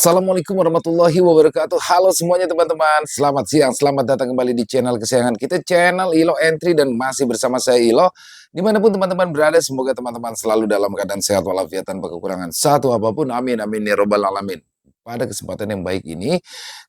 Assalamualaikum warahmatullahi wabarakatuh. Halo semuanya teman-teman. Selamat siang, selamat datang kembali di channel kesayangan kita, channel Ilo Entry, dan masih bersama saya Ilo. Dimanapun teman-teman berada, semoga teman-teman selalu dalam keadaan sehat walafiat tanpa kekurangan satu apapun. Amin, amin ya robbal alamin. Pada kesempatan yang baik ini,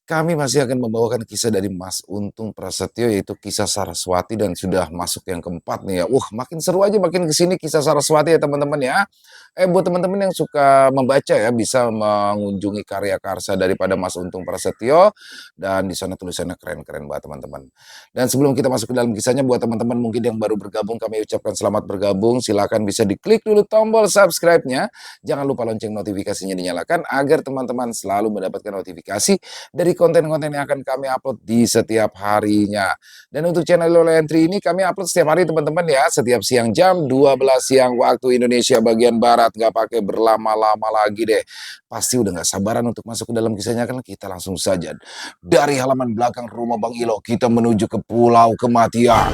kami masih akan membawakan kisah dari Mas Untung Prasetyo, yaitu kisah Saraswati, dan sudah masuk yang keempat nih ya. Makin seru aja makin kesini kisah Saraswati ya teman-teman ya. Buat teman-teman yang suka membaca ya, bisa mengunjungi karya karsa daripada Mas Untung Prasetyo, dan di sana tulisannya keren-keren banget teman-teman. Dan sebelum kita masuk ke dalam kisahnya, buat teman-teman mungkin yang baru bergabung, kami ucapkan selamat bergabung. Silakan bisa diklik dulu tombol subscribe-nya. Jangan lupa lonceng notifikasinya dinyalakan agar teman-teman selalu mendapatkan notifikasi dari konten-konten yang akan kami upload di setiap harinya. Dan untuk channel Ilo Entry ini kami upload setiap hari teman-teman ya, setiap siang jam 12 siang waktu Indonesia bagian Barat. Nggak pakai berlama-lama lagi deh. Pasti udah nggak sabaran untuk masuk ke dalam kisahnya, kan kita langsung saja. Dari halaman belakang rumah Bang Ilo, kita menuju ke Pulau Kematian.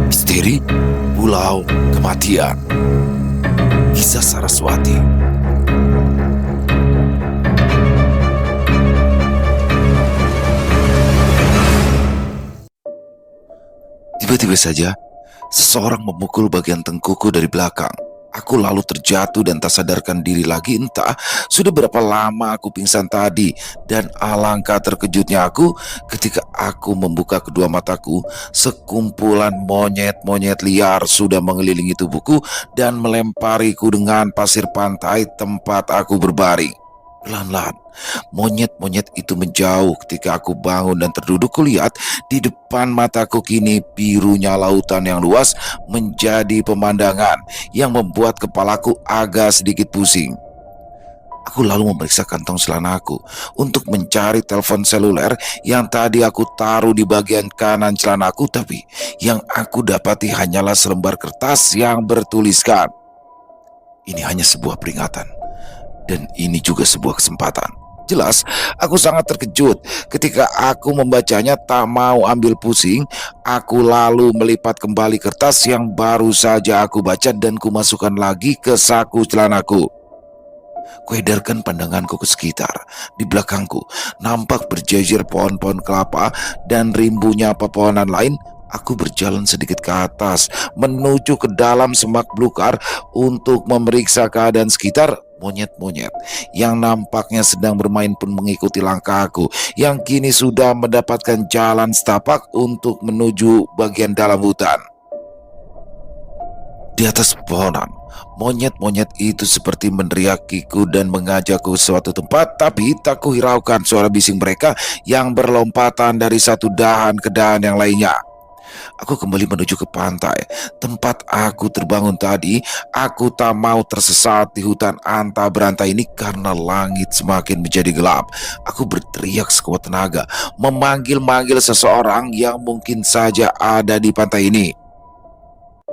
Misteri Pulau Kematian. Kisah Saraswati. Tiba-tiba saja, seseorang memukul bagian tengkuku dari belakang. Aku lalu terjatuh dan tak sadarkan diri lagi, entah sudah berapa lama aku pingsan tadi. Dan alangkah terkejutnya aku ketika aku membuka kedua mataku, sekumpulan monyet-monyet liar sudah mengelilingi tubuhku dan melempariku dengan pasir pantai tempat aku berbaring. Pelan-pelan, monyet-monyet itu menjauh. Ketika aku bangun dan terduduk, kulihat di depan mataku kini birunya lautan yang luas menjadi pemandangan yang membuat kepalaku agak sedikit pusing. Aku lalu memeriksa kantong celanaku untuk mencari telepon seluler yang tadi aku taruh di bagian kanan celanaku, tapi yang aku dapati hanyalah selembar kertas yang bertuliskan, "Ini hanya sebuah peringatan. Dan ini juga sebuah kesempatan." Jelas, aku sangat terkejut ketika aku membacanya. Tak mau ambil pusing, aku lalu melipat kembali kertas yang baru saja aku baca dan kumasukkan lagi ke saku celanaku. Kuedarkan pandanganku ke sekitar. Di belakangku nampak berjejer pohon-pohon kelapa dan rimbunya pepohonan lain. Aku berjalan sedikit ke atas menuju ke dalam semak belukar untuk memeriksa keadaan sekitar. Monyet-monyet yang nampaknya sedang bermain pun mengikuti langkahku yang kini sudah mendapatkan jalan setapak untuk menuju bagian dalam hutan. Di atas pepohonan, monyet-monyet itu seperti meneriakiku dan mengajakku ke suatu tempat, tapi tak kuhiraukan suara bising mereka yang berlompatan dari satu dahan ke dahan yang lainnya. Aku kembali menuju ke pantai, tempat aku terbangun tadi. Aku tak mau tersesat di hutan anta berantai ini karena langit semakin menjadi gelap. Aku berteriak sekuat tenaga, memanggil-manggil seseorang yang mungkin saja ada di pantai ini.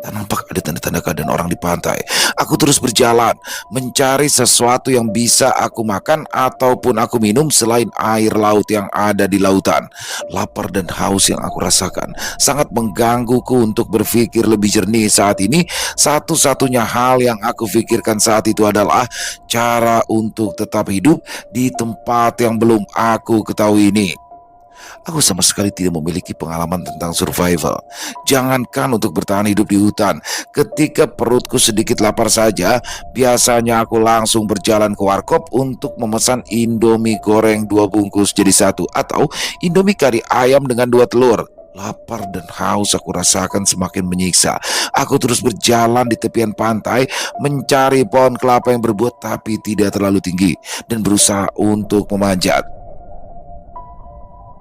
Tak nampak ada tanda-tanda keadaan orang di pantai. Aku terus berjalan, mencari sesuatu yang bisa aku makan ataupun aku minum selain air laut yang ada di lautan. Lapar dan haus yang aku rasakan sangat menggangguku untuk berpikir lebih jernih saat ini. Satu-satunya hal yang aku pikirkan saat itu adalah cara untuk tetap hidup di tempat yang belum aku ketahui ini. Aku sama sekali tidak memiliki pengalaman tentang survival. Jangankan untuk bertahan hidup di hutan, ketika perutku sedikit lapar saja, biasanya aku langsung berjalan ke warkop untuk memesan Indomie goreng 2 bungkus jadi satu, atau Indomie kari ayam dengan 2 telur. Lapar dan haus aku rasakan semakin menyiksa. Aku terus berjalan di tepian pantai, mencari pohon kelapa yang berbuah tapi tidak terlalu tinggi, dan berusaha untuk memanjat.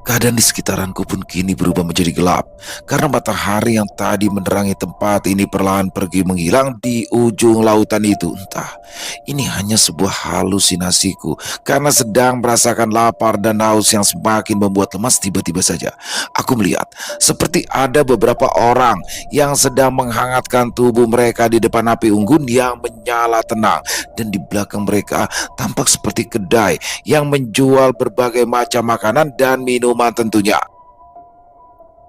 Keadaan di sekitaranku pun kini berubah menjadi gelap karena matahari yang tadi menerangi tempat ini perlahan pergi menghilang di ujung lautan itu. Entah ini hanya sebuah halusinasiku karena sedang merasakan lapar dan haus yang semakin membuat lemas. Tiba-tiba saja aku melihat seperti ada beberapa orang yang sedang menghangatkan tubuh mereka di depan api unggun yang menyala tenang, dan di belakang mereka tampak seperti kedai yang menjual berbagai macam makanan dan minuman tentunya.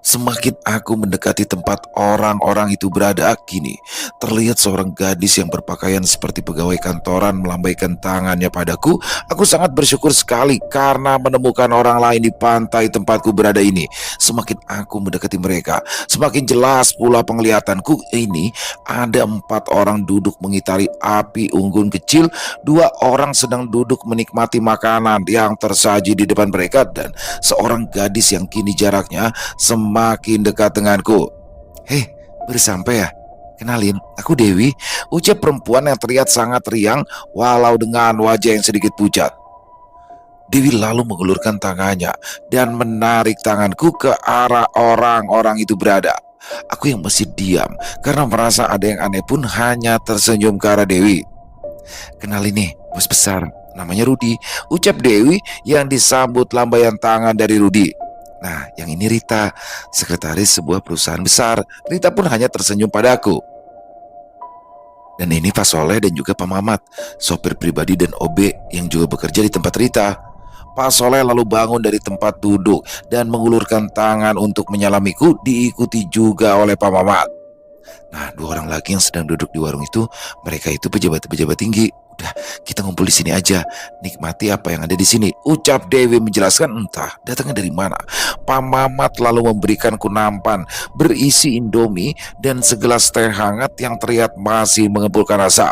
Semakin aku mendekati tempat orang-orang itu berada, kini terlihat seorang gadis yang berpakaian seperti pegawai kantoran melambaikan tangannya padaku. Aku sangat bersyukur sekali karena menemukan orang lain di pantai tempatku berada ini. Semakin aku mendekati mereka, semakin jelas pula penglihatanku. Ini ada 4 orang duduk mengitari api unggun kecil. 2 orang sedang duduk menikmati makanan yang tersaji di depan mereka, dan seorang gadis yang kini jaraknya semakin dekat denganku. "Hei, baru sampai ya? Kenalin, aku Dewi," ucap perempuan yang terlihat sangat riang walau dengan wajah yang sedikit pucat. Dewi lalu mengulurkan tangannya dan menarik tanganku ke arah orang-orang itu berada. Aku yang masih diam karena merasa ada yang aneh pun hanya tersenyum ke arah Dewi. "Kenalin nih, bos besar, namanya Rudi," ucap Dewi yang disambut lambaian tangan dari Rudi. "Nah, yang ini Rita, sekretaris sebuah perusahaan besar." Rita pun hanya tersenyum padaku. "Dan ini Pak Soleh dan juga Pak Mamat, sopir pribadi dan OB yang juga bekerja di tempat Rita." Pak Soleh lalu bangun dari tempat duduk dan mengulurkan tangan untuk menyalamiku, diikuti juga oleh Pak Mamat. "Nah, 2 orang lagi yang sedang duduk di warung itu, mereka itu pejabat-pejabat tinggi. Udah, kita ngumpul di sini aja, nikmati apa yang ada di sini," ucap Dewi menjelaskan entah datangnya dari mana. Pak Mamat lalu memberikanku nampan berisi Indomie dan segelas teh hangat yang terlihat masih mengepulkan rasa.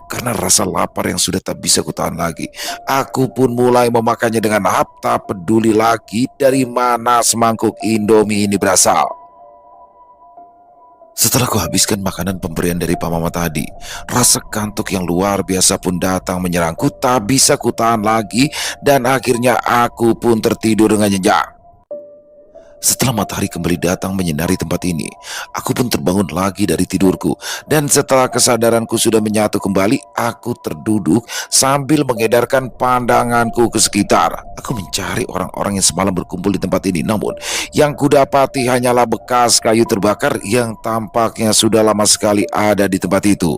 Karena rasa lapar yang sudah tak bisa kutahan lagi, aku pun mulai memakannya dengan lahap, tak peduli lagi dari mana semangkuk Indomie ini berasal. Setelah kuhabiskan makanan pemberian dari Pak Mama tadi, rasa kantuk yang luar biasa pun datang menyerangku, tak bisa kutahan lagi, dan akhirnya aku pun tertidur dengan nyenyak. Setelah matahari kembali datang menyinari tempat ini, aku pun terbangun lagi dari tidurku, dan setelah kesadaranku sudah menyatu kembali, aku terduduk sambil mengedarkan pandanganku ke sekitar. Aku mencari orang-orang yang semalam berkumpul di tempat ini, namun yang kudapati hanyalah bekas kayu terbakar yang tampaknya sudah lama sekali ada di tempat itu.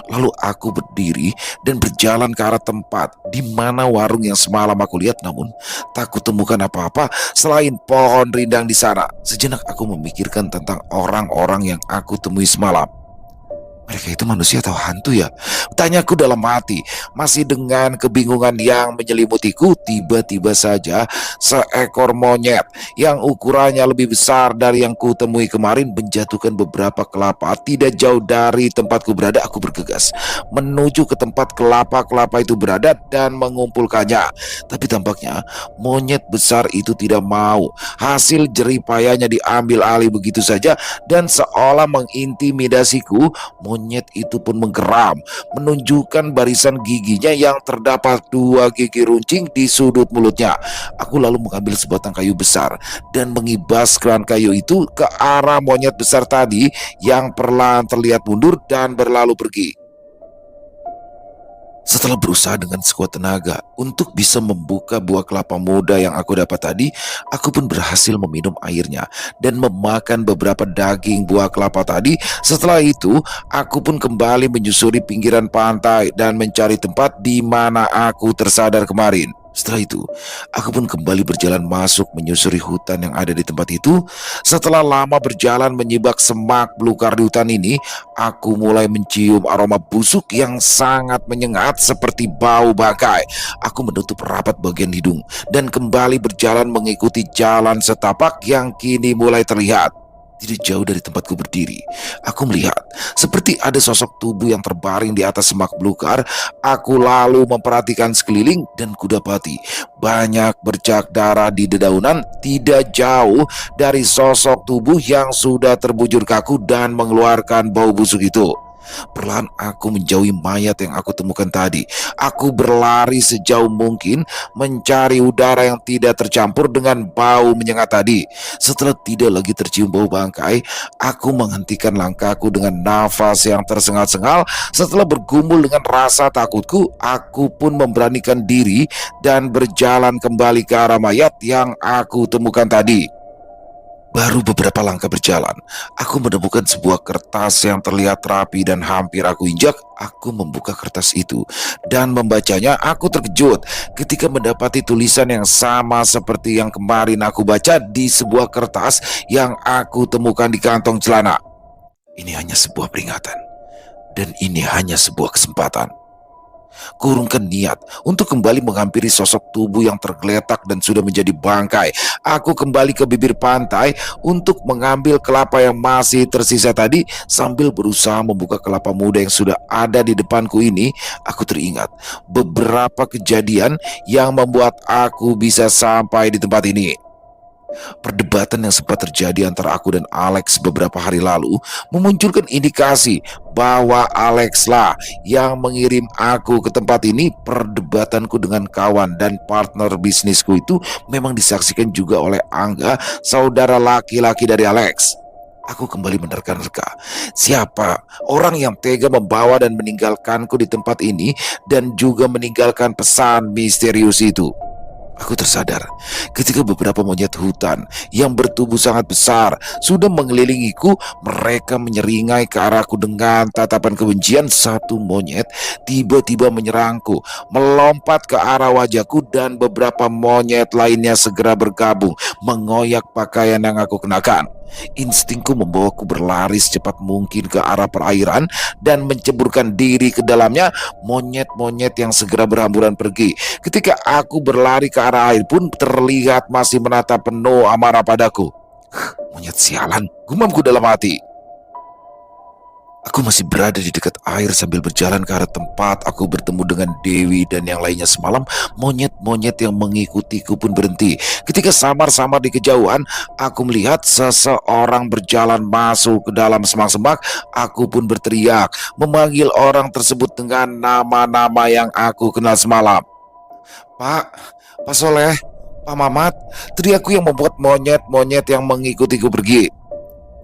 Lalu aku berdiri dan berjalan ke arah tempat di mana warung yang semalam aku lihat, namun tak kutemukan apa-apa selain pohon rindang di sana. Sejenak aku memikirkan tentang orang-orang yang aku temui semalam. Mereka itu manusia atau hantu ya? Tanyaku dalam hati. Masih dengan kebingungan yang menyelimutiku, tiba-tiba saja seekor monyet yang ukurannya lebih besar dari yang kutemui kemarin menjatuhkan beberapa kelapa tidak jauh dari tempatku berada. Aku bergegas menuju ke tempat kelapa-kelapa itu berada dan mengumpulkannya. Tapi tampaknya monyet besar itu tidak mau. Hasil jeripayanya diambil alih begitu saja, dan seolah mengintimidasiku, monyet itu pun menggeram, menunjukkan barisan giginya yang terdapat 2 gigi runcing di sudut mulutnya. Aku lalu mengambil sebatang kayu besar dan mengibaskan kayu itu ke arah monyet besar tadi yang perlahan terlihat mundur dan berlalu pergi. Setelah berusaha dengan sekuat tenaga untuk bisa membuka buah kelapa muda yang aku dapat tadi, aku pun berhasil meminum airnya dan memakan beberapa daging buah kelapa tadi. Setelah itu, aku pun kembali menyusuri pinggiran pantai dan mencari tempat di mana aku tersadar kemarin. Setelah itu, aku pun kembali berjalan masuk menyusuri hutan yang ada di tempat itu. Setelah lama berjalan menyibak semak belukar di hutan ini, aku mulai mencium aroma busuk yang sangat menyengat seperti bau bangkai. Aku menutup rapat bagian hidung dan kembali berjalan mengikuti jalan setapak yang kini mulai terlihat. Tidak jauh dari tempatku berdiri, aku melihat seperti ada sosok tubuh yang terbaring di atas semak belukar. Aku lalu memperhatikan sekeliling dan kudapati banyak bercak darah di dedaunan tidak jauh dari sosok tubuh yang sudah terbujur kaku dan mengeluarkan bau busuk itu. Perlahan aku menjauhi mayat yang aku temukan tadi. Aku berlari sejauh mungkin mencari udara yang tidak tercampur dengan bau menyengat tadi. Setelah tidak lagi tercium bau bangkai, aku menghentikan langkahku dengan nafas yang tersengal-sengal. Setelah bergumul dengan rasa takutku, aku pun memberanikan diri dan berjalan kembali ke arah mayat yang aku temukan tadi. Baru beberapa langkah berjalan, aku menemukan sebuah kertas yang terlihat rapi dan hampir aku injak. Aku membuka kertas itu dan membacanya. Aku terkejut ketika mendapati tulisan yang sama seperti yang kemarin aku baca di sebuah kertas yang aku temukan di kantong celana. Ini hanya sebuah peringatan, dan ini hanya sebuah kesempatan. Kurungkan niat untuk kembali menghampiri sosok tubuh yang tergeletak dan sudah menjadi bangkai. Aku kembali ke bibir pantai untuk mengambil kelapa yang masih tersisa tadi. Sambil berusaha membuka kelapa muda yang sudah ada di depanku ini, aku teringat beberapa kejadian yang membuat aku bisa sampai di tempat ini. Perdebatan yang sempat terjadi antara aku dan Alex beberapa hari lalu memunculkan indikasi bahwa Alex lah yang mengirim aku ke tempat ini. Perdebatanku dengan kawan dan partner bisnisku itu memang disaksikan juga oleh Angga, saudara laki-laki dari Alex. Aku kembali menerka-nerka. Siapa orang yang tega membawa dan meninggalkanku di tempat ini dan juga meninggalkan pesan misterius itu? Aku tersadar ketika beberapa monyet hutan yang bertubuh sangat besar sudah mengelilingiku. Mereka menyeringai ke arahku dengan tatapan kebencian. Satu monyet tiba-tiba menyerangku, melompat ke arah wajahku, dan beberapa monyet lainnya segera bergabung mengoyak pakaian yang aku kenakan. Instingku membawaku berlari secepat mungkin ke arah perairan dan menceburkan diri ke dalamnya. Monyet-monyet yang segera berhamburan pergi. Ketika aku berlari ke arah air pun terlihat masih menatap penuh amarah padaku. Monyet sialan, gumamku dalam hati. Aku masih berada di dekat air sambil berjalan ke arah tempat aku bertemu dengan Dewi dan yang lainnya semalam. Monyet-monyet yang mengikutiku pun berhenti. Ketika samar-samar di kejauhan, aku melihat seseorang berjalan masuk ke dalam semak-semak. Aku pun berteriak, memanggil orang tersebut dengan nama-nama yang aku kenal semalam. Pak, Pak Soleh, Pak Mamat, teriakku yang membuat monyet-monyet yang mengikutiku pergi.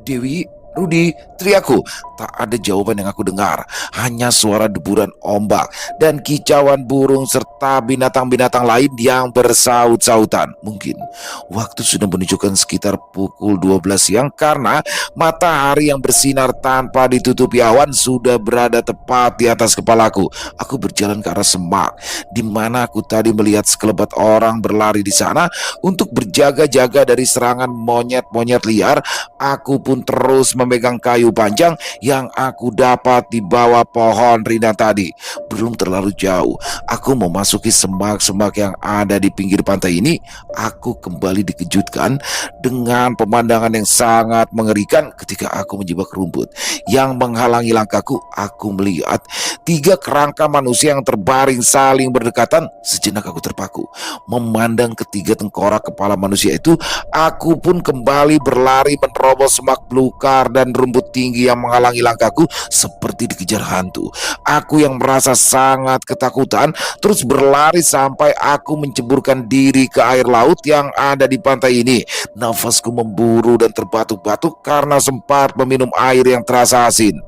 Dewi, Rudi, teriakku. Tak ada jawaban yang aku dengar, hanya suara deburan ombak dan kicauan burung serta binatang-binatang lain yang bersaut-sautan. Mungkin waktu sudah menunjukkan sekitar pukul 12 siang karena matahari yang bersinar tanpa ditutupi awan sudah berada tepat di atas kepalaku. Aku berjalan ke arah semak di mana aku tadi melihat sekelebat orang berlari di sana untuk berjaga-jaga dari serangan monyet-monyet liar. Aku pun terus memegang kayu panjang yang aku dapat di bawah pohon rindang tadi. Belum terlalu jauh, aku memasuki semak-semak yang ada di pinggir pantai ini. Aku kembali dikejutkan dengan pemandangan yang sangat mengerikan ketika aku menjebak rumput yang menghalangi langkahku. Aku melihat 3 kerangka manusia yang terbaring saling berdekatan. Sejenak aku terpaku memandang ketiga tengkorak kepala manusia itu. Aku pun kembali berlari menerobos semak belukar dan rumput tinggi yang menghalangi langkahku seperti dikejar hantu. Aku yang merasa sangat ketakutan terus berlari sampai aku menceburkan diri ke air laut yang ada di pantai ini. Nafasku memburu dan terbatuk-batuk karena sempat meminum air yang terasa asin.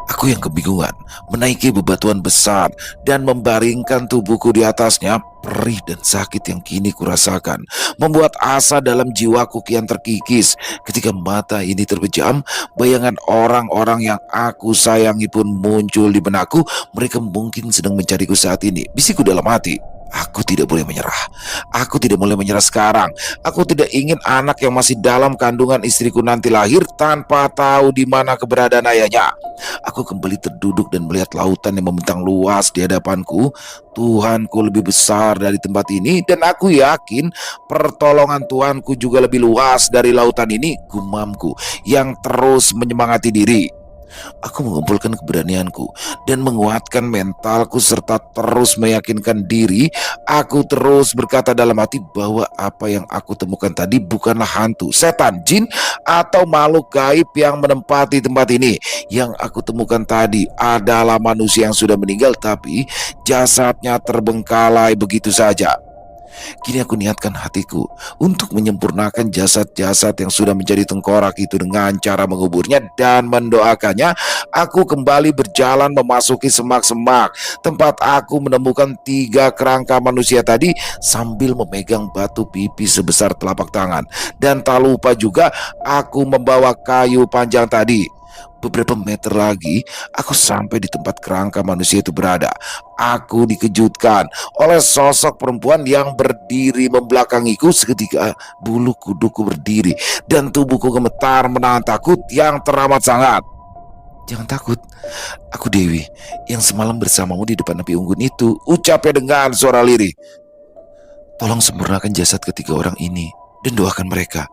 Aku yang kebingungan menaiki bebatuan besar dan membaringkan tubuhku di atasnya. Perih dan sakit yang kini kurasakan membuat asa dalam jiwaku kian terkikis. Ketika mata ini terpejam, bayangan orang-orang yang aku sayangi pun muncul di benakku. Mereka mungkin sedang mencariku saat ini, bisikku dalam hati. Aku tidak boleh menyerah. Aku tidak boleh menyerah sekarang. Aku tidak ingin anak yang masih dalam kandungan istriku nanti lahir tanpa tahu di mana keberadaan ayahnya. Aku kembali terduduk dan melihat lautan yang membentang luas di hadapanku. Tuhanku lebih besar dari tempat ini, dan aku yakin pertolongan Tuhanku juga lebih luas dari lautan ini, gumamku yang terus menyemangati diri. Aku mengumpulkan keberanianku dan menguatkan mentalku serta terus meyakinkan diri. Aku terus berkata dalam hati bahwa apa yang aku temukan tadi bukanlah hantu, setan, jin, atau makhluk gaib yang menempati tempat ini. Yang aku temukan tadi adalah manusia yang sudah meninggal tapi jasadnya terbengkalai begitu saja. Kini aku niatkan hatiku untuk menyempurnakan jasad-jasad yang sudah menjadi tengkorak itu dengan cara menguburnya dan mendoakannya. Aku kembali berjalan memasuki semak-semak tempat aku menemukan 3 kerangka manusia tadi sambil memegang batu pipis sebesar telapak tangan. Dan tak lupa juga aku membawa kayu panjang tadi. Beberapa meter lagi, aku sampai di tempat kerangka manusia itu berada. Aku dikejutkan oleh sosok perempuan yang berdiri membelakangiku. Seketika bulu kuduku berdiri dan tubuhku gemetar menahan takut yang teramat sangat. "Jangan takut, aku Dewi yang semalam bersamamu di depan api unggun itu," ucapnya dengan suara lirih. "Tolong sempurnakan jasad ketiga orang ini dan doakan mereka.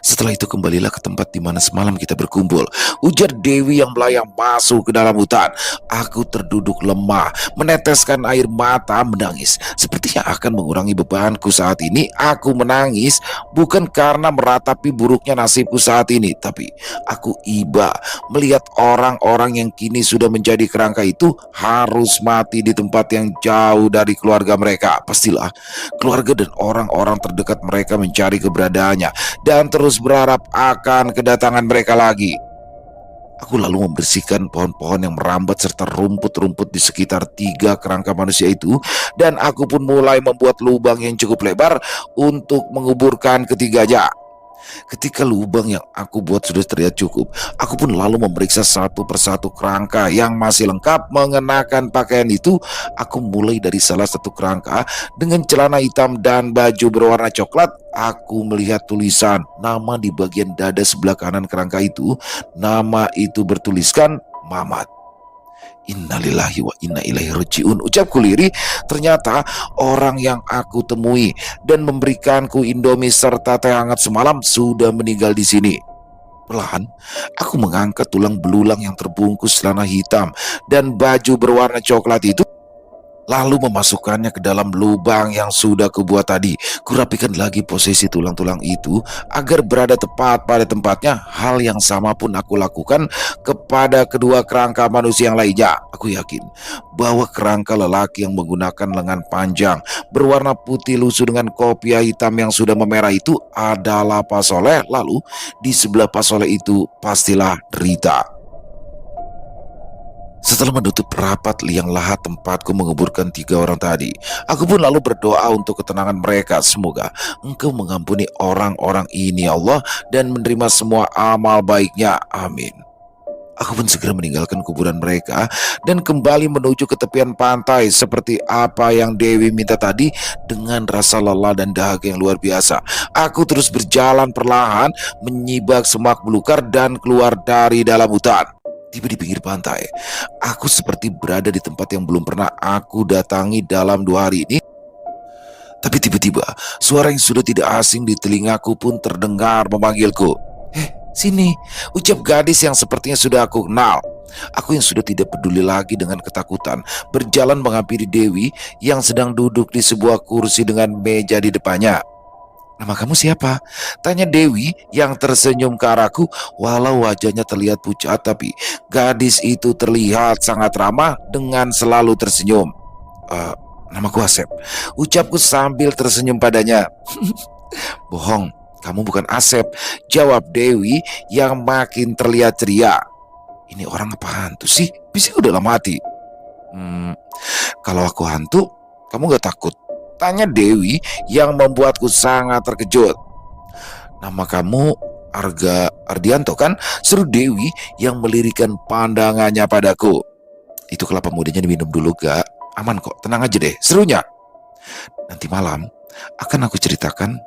Setelah itu kembalilah ke tempat di mana semalam kita berkumpul," ujar Dewi yang melayang masuk ke dalam hutan. Aku terduduk lemah, meneteskan air mata, menangis. Sepertinya akan mengurangi bebanku saat ini. Aku menangis bukan karena meratapi buruknya nasibku saat ini, tapi aku iba melihat orang-orang yang kini sudah menjadi kerangka itu harus mati di tempat yang jauh dari keluarga mereka. Pastilah keluarga dan orang-orang terdekat mereka mencari keberadaannya dan terus berharap akan kedatangan mereka lagi. Aku lalu membersihkan pohon-pohon yang merambat serta rumput-rumput di sekitar 3 kerangka manusia itu, dan aku pun mulai membuat lubang yang cukup lebar untuk menguburkan ketiganya. Ketika lubang yang aku buat sudah terlihat cukup, aku pun lalu memeriksa satu persatu kerangka yang masih lengkap mengenakan pakaian itu. Aku mulai dari salah satu kerangka dengan celana hitam dan baju berwarna coklat. Aku melihat tulisan nama di bagian dada sebelah kanan kerangka itu. Nama itu bertuliskan Mamat. "Innalillahi wa inna ilaihi rajiun," ucapku lirih. Ternyata orang yang aku temui dan memberikanku Indomie serta teh hangat semalam sudah meninggal di sini. Perlahan, aku mengangkat tulang belulang yang terbungkus celana hitam dan baju berwarna coklat itu, lalu memasukkannya ke dalam lubang yang sudah kubuat tadi. Kurapikan lagi posisi tulang-tulang itu agar berada tepat pada tempatnya. Hal yang sama pun aku lakukan kepada kedua kerangka manusia yang lainnya. Aku yakin bahwa kerangka lelaki yang menggunakan lengan panjang berwarna putih lusuh dengan kopiah hitam yang sudah memerah itu adalah Pak Soleh. Lalu di sebelah Pak Soleh itu pastilah Rita. Setelah menutup rapat liang lahat tempatku menguburkan 3 orang tadi, aku pun lalu berdoa untuk ketenangan mereka. Semoga Engkau mengampuni orang-orang ini, ya Allah, dan menerima semua amal baiknya. Amin. Aku pun segera meninggalkan kuburan mereka dan kembali menuju ke tepian pantai seperti apa yang Dewi minta tadi. Dengan rasa lelah dan dahaga yang luar biasa, aku terus berjalan perlahan menyibak semak belukar dan keluar dari dalam hutan. Tiba di pinggir pantai, aku seperti berada di tempat yang belum pernah aku datangi dalam 2 hari ini. Tapi tiba-tiba suara yang sudah tidak asing di telingaku pun terdengar memanggilku. Sini," ucap gadis yang sepertinya sudah aku kenal. Aku yang sudah tidak peduli lagi dengan ketakutan berjalan menghampiri Dewi yang sedang duduk di sebuah kursi dengan meja di depannya. "Nama kamu siapa?" tanya Dewi yang tersenyum ke arahku. Walau wajahnya terlihat pucat, tapi gadis itu terlihat sangat ramah dengan selalu tersenyum. "Eh, Namaku Asep," ucapku sambil tersenyum padanya. "Bohong, kamu bukan Asep," jawab Dewi yang makin terlihat ceria. "Ini orang apa hantu sih? Bisa udah lama mati." "Hmm, Kalau aku hantu, kamu gak takut?" tanya Dewi yang membuatku sangat terkejut. "Nama kamu Arga Ardianto kan?" seru Dewi yang melirikan pandangannya padaku. "Itu kelapa mudanya diminum dulu gak? Aman kok, tenang aja deh," serunya. "Nanti malam akan aku ceritakan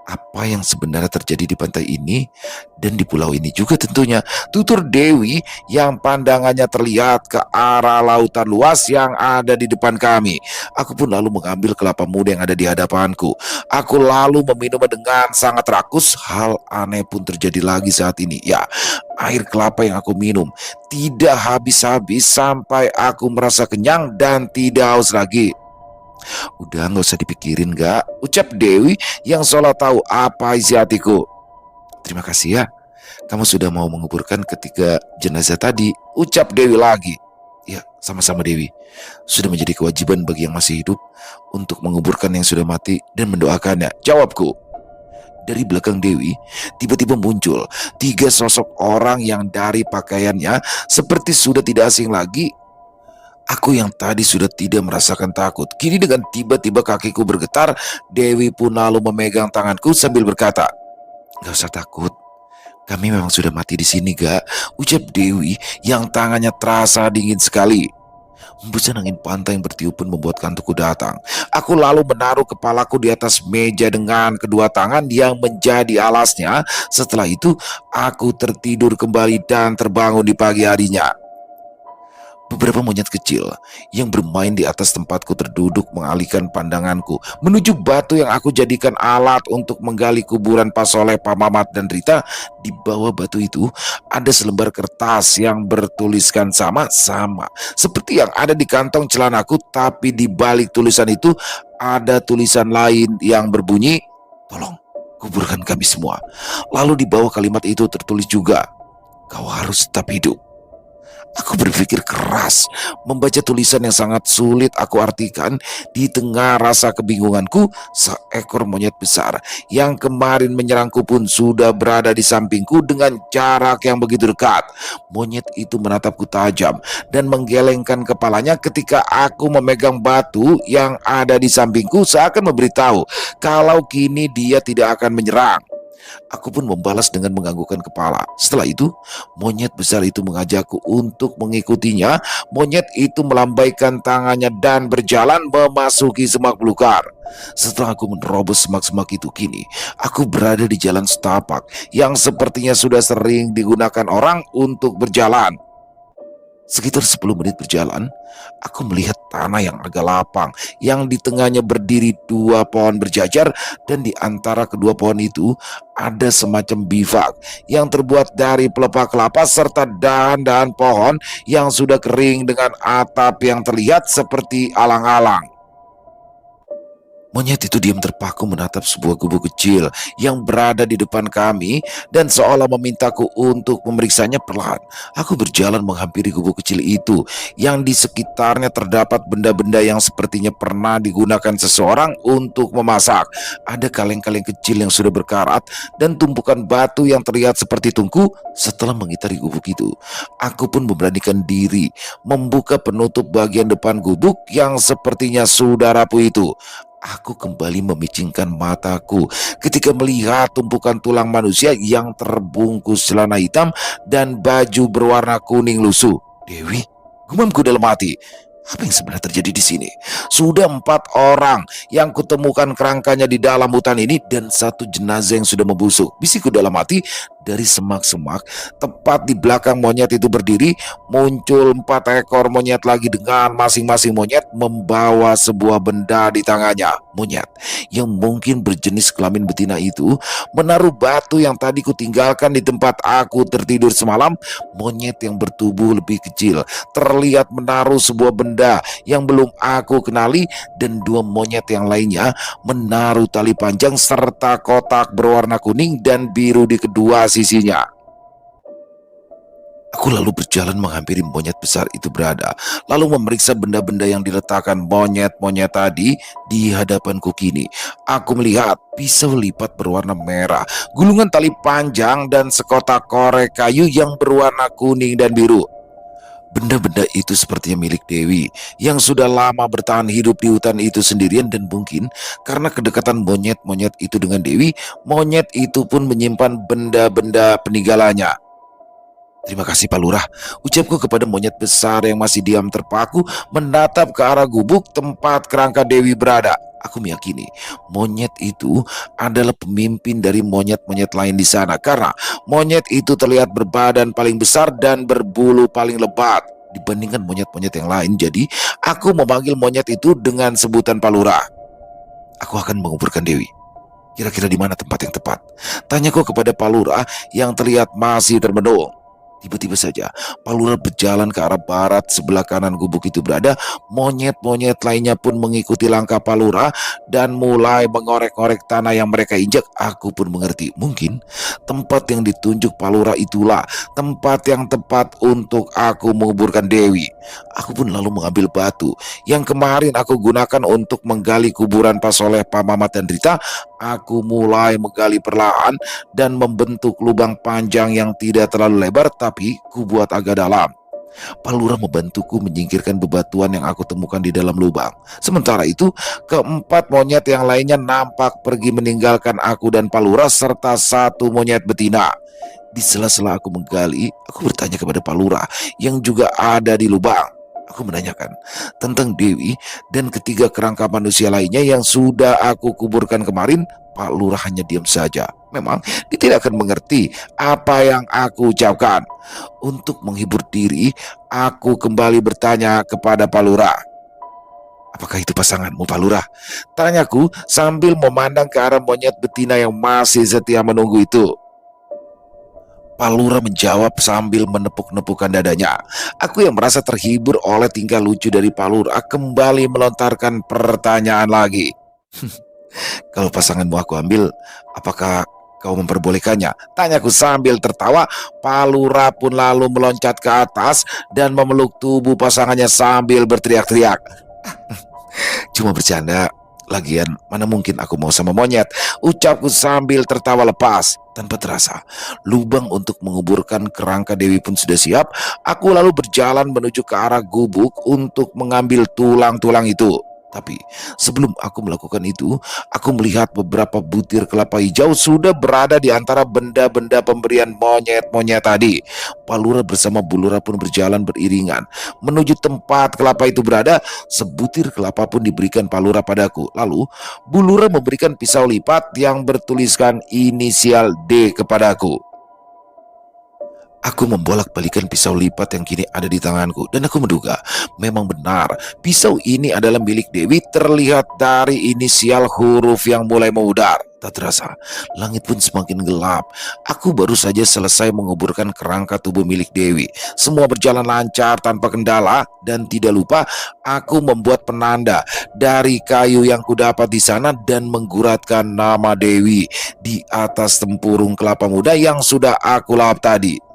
apa yang sebenarnya terjadi di pantai ini dan di pulau ini juga tentunya," tutur Dewi yang pandangannya terlihat ke arah lautan luas yang ada di depan kami. Aku pun lalu mengambil kelapa muda yang ada di hadapanku. Aku lalu meminumnya dengan sangat rakus. Hal aneh pun terjadi lagi saat ini. Ya, air kelapa yang aku minum tidak habis-habis sampai aku merasa kenyang dan tidak haus lagi. "Udah nggak usah dipikirin gak?" ucap Dewi yang seolah tahu apa isi hatiku. "Terima kasih ya, kamu sudah mau menguburkan ketiga jenazah tadi," ucap Dewi lagi. Ya, sama-sama Dewi. Sudah menjadi kewajiban bagi yang masih hidup untuk menguburkan yang sudah mati dan mendoakannya. Jawabku. Dari belakang Dewi, tiba-tiba muncul tiga sosok orang yang dari pakaiannya seperti sudah tidak asing lagi. Aku yang tadi sudah tidak merasakan takut, kini dengan tiba-tiba kakiku bergetar. Dewi pun lalu memegang tanganku sambil berkata, "Gak usah takut, kami memang sudah mati di sini, Gak," ucap Dewi yang tangannya terasa dingin sekali. Hembusan angin pantai yang bertiup pun membuat kantukku datang. Aku lalu menaruh kepalaku di atas meja dengan kedua tangan yang menjadi alasnya. Setelah itu, aku tertidur kembali dan terbangun di pagi harinya. Beberapa monyet kecil yang bermain di atas tempatku terduduk mengalihkan pandanganku menuju batu yang aku jadikan alat untuk menggali kuburan Pak Soleh, Pak Mamat, dan Rita. Di bawah batu itu ada selembar kertas yang bertuliskan sama-sama seperti yang ada di kantong celanaku, tapi di balik tulisan itu ada tulisan lain yang berbunyi, "Tolong kuburkan kami semua." Lalu di bawah kalimat itu tertulis juga, "Kau harus tetap hidup." Aku berpikir keras, membaca tulisan yang sangat sulit aku artikan. Di tengah rasa kebingunganku, seekor monyet besar yang kemarin menyerangku pun sudah berada di sampingku dengan jarak yang begitu dekat. Monyet itu menatapku tajam dan menggelengkan kepalanya ketika aku memegang batu yang ada di sampingku, seakan memberitahu kalau kini dia tidak akan menyerang. Aku pun membalas dengan menganggukkan kepala. Setelah itu, monyet besar itu mengajakku untuk mengikutinya. Monyet itu melambaikan tangannya dan berjalan memasuki semak belukar. Setelah aku menerobos semak-semak itu, kini aku berada di jalan setapak yang sepertinya sudah sering digunakan orang untuk berjalan. Sekitar 10 menit berjalan, aku melihat tanah yang agak lapang, yang di tengahnya berdiri dua pohon berjajar, dan di antara kedua pohon itu ada semacam bivak yang terbuat dari pelepah kelapa serta dahan-dahan pohon yang sudah kering dengan atap yang terlihat seperti alang-alang. Monyet itu diam terpaku menatap sebuah gubuk kecil yang berada di depan kami dan seolah memintaku untuk memeriksanya perlahan. Aku berjalan menghampiri gubuk kecil itu yang di sekitarnya terdapat benda-benda yang sepertinya pernah digunakan seseorang untuk memasak. Ada kaleng-kaleng kecil yang sudah berkarat dan tumpukan batu yang terlihat seperti tungku. Setelah mengitari gubuk itu, aku pun memberanikan diri membuka penutup bagian depan gubuk yang sepertinya sudah rapuh itu. Aku kembali memicingkan mataku ketika melihat tumpukan tulang manusia yang terbungkus celana hitam dan baju berwarna kuning lusuh. "Dewi," gumamku dalam hati. Apa yang sebenarnya terjadi di sini? Sudah 4 orang yang kutemukan kerangkanya di dalam hutan ini dan satu jenazah yang sudah membusuk. Bisikku dalam hati. Dari semak-semak tepat di belakang monyet itu berdiri, muncul 4 ekor monyet lagi dengan masing-masing monyet membawa sebuah benda di tangannya. Monyet yang mungkin berjenis kelamin betina itu menaruh batu yang tadi kutinggalkan di tempat aku tertidur semalam. Monyet yang bertubuh lebih kecil terlihat menaruh sebuah benda yang belum aku kenali, dan 2 monyet yang lainnya menaruh tali panjang serta kotak berwarna kuning dan biru di kedua sisinya. Aku lalu berjalan menghampiri monyet besar itu berada, lalu memeriksa benda-benda yang diletakkan monyet-monyet tadi di hadapanku kini. Aku melihat pisau lipat berwarna merah, gulungan tali panjang, dan sekotak korek kayu yang berwarna kuning dan biru. Benda-benda itu sepertinya milik Dewi yang sudah lama bertahan hidup di hutan itu sendirian, dan mungkin karena kedekatan monyet-monyet itu dengan Dewi, monyet itu pun menyimpan benda-benda peninggalannya. "Terima kasih Pak Lurah," ucapku kepada monyet besar yang masih diam terpaku menatap ke arah gubuk tempat kerangka Dewi berada. Aku meyakini monyet itu adalah pemimpin dari monyet-monyet lain di sana, karena monyet itu terlihat berbadan paling besar dan berbulu paling lebat dibandingkan monyet-monyet yang lain. Jadi aku memanggil monyet itu dengan sebutan Pak Lurah. "Aku akan menguburkan Dewi. Kira-kira di mana tempat yang tepat?" tanyaku kepada Pak Lurah yang terlihat masih termenung. Tiba-tiba saja, Palura berjalan ke arah barat sebelah kanan gubuk itu berada. Monyet-monyet lainnya pun mengikuti langkah Palura dan mulai mengorek-ngorek tanah yang mereka injak. Aku pun mengerti, mungkin tempat yang ditunjuk Palura itulah tempat yang tepat untuk aku menguburkan Dewi. Aku pun lalu mengambil batu yang kemarin aku gunakan untuk menggali kuburan Pak Soleh, Pak Mamat dan Rita. Aku mulai menggali perlahan dan membentuk lubang panjang yang tidak terlalu lebar tapi kubuat agak dalam. Palura membantuku menyingkirkan bebatuan yang aku temukan di dalam lubang. Sementara itu, keempat monyet yang lainnya nampak pergi meninggalkan aku dan Palura serta satu monyet betina. Di sela-sela aku menggali, aku bertanya kepada Palura yang juga ada di lubang. Aku menanyakan tentang Dewi dan ketiga kerangka manusia lainnya yang sudah aku kuburkan kemarin. Pak Lurah hanya diam saja. Memang dia tidak akan mengerti apa yang aku ucapkan. Untuk menghibur diri, aku kembali bertanya kepada Pak Lurah. Apakah itu pasanganmu, Pak Lurah? Tanyaku sambil memandang ke arah monyet betina yang masih setia menunggu itu. Palura menjawab sambil menepuk-nepukkan dadanya. Aku yang merasa terhibur oleh tingkah lucu dari Palura kembali melontarkan pertanyaan lagi. Kalau pasanganmu aku ambil, apakah kau memperbolehkannya? Tanyaku sambil tertawa. Palura pun lalu meloncat ke atas dan memeluk tubuh pasangannya sambil berteriak-teriak. Cuma bercanda. Lagian mana mungkin aku mau sama monyet, ucapku sambil tertawa lepas. Tanpa terasa, lubang untuk menguburkan kerangka Dewi pun sudah siap. Aku lalu berjalan menuju ke arah gubuk untuk mengambil tulang-tulang itu. Tapi sebelum aku melakukan itu, aku melihat beberapa butir kelapa hijau sudah berada di antara benda-benda pemberian monyet-monyet tadi. Palura bersama Bulura pun berjalan beriringan menuju tempat kelapa itu berada. Sebutir kelapa pun diberikan Palura padaku. Lalu Bulura memberikan pisau lipat yang bertuliskan inisial D kepadaku. Aku membolak-balikan pisau lipat yang kini ada di tanganku dan aku menduga memang benar pisau ini adalah milik Dewi terlihat dari inisial huruf yang mulai memudar. Tak terasa, langit pun semakin gelap. Aku baru saja selesai menguburkan kerangka tubuh milik Dewi. Semua berjalan lancar tanpa kendala dan tidak lupa aku membuat penanda dari kayu yang kudapat di sana dan mengguratkan nama Dewi di atas tempurung kelapa muda yang sudah aku lap tadi.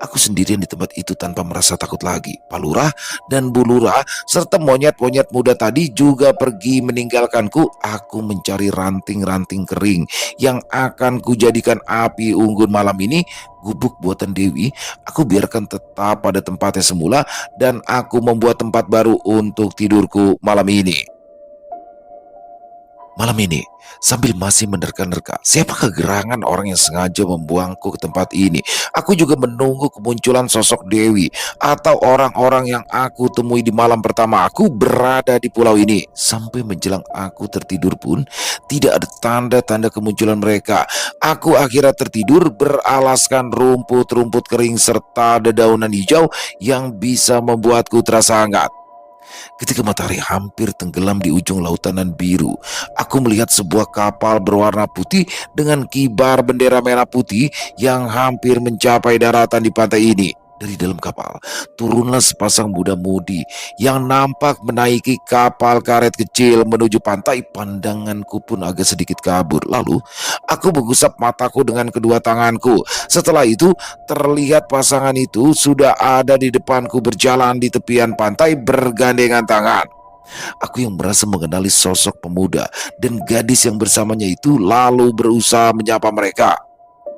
Aku sendirian di tempat itu tanpa merasa takut lagi. Palura dan Bulura serta monyet-monyet muda tadi juga pergi meninggalkanku. Aku mencari ranting-ranting kering yang akan kujadikan api unggun malam ini. Gubuk buatan Dewi aku biarkan tetap pada tempatnya semula dan aku membuat tempat baru untuk tidurku malam ini. Malam ini, sambil masih menerka-nerka, siapakah gerangan orang yang sengaja membuangku ke tempat ini? Aku juga menunggu kemunculan sosok Dewi atau orang-orang yang aku temui di malam pertama aku berada di pulau ini. Sampai menjelang aku tertidur pun, tidak ada tanda-tanda kemunculan mereka. Aku akhirnya tertidur beralaskan rumput-rumput kering serta dedaunan hijau yang bisa membuatku terasa hangat. Ketika matahari hampir tenggelam di ujung lautan biru, aku melihat sebuah kapal berwarna putih dengan kibar bendera merah putih yang hampir mencapai daratan di pantai ini. Dari dalam kapal, turunlah sepasang muda-mudi yang nampak menaiki kapal karet kecil menuju pantai. Pandanganku pun agak sedikit kabur. Lalu, aku mengusap mataku dengan kedua tanganku. Setelah itu, terlihat pasangan itu sudah ada di depanku berjalan di tepian pantai bergandengan tangan. Aku yang merasa mengenali sosok pemuda dan gadis yang bersamanya itu lalu berusaha menyapa mereka.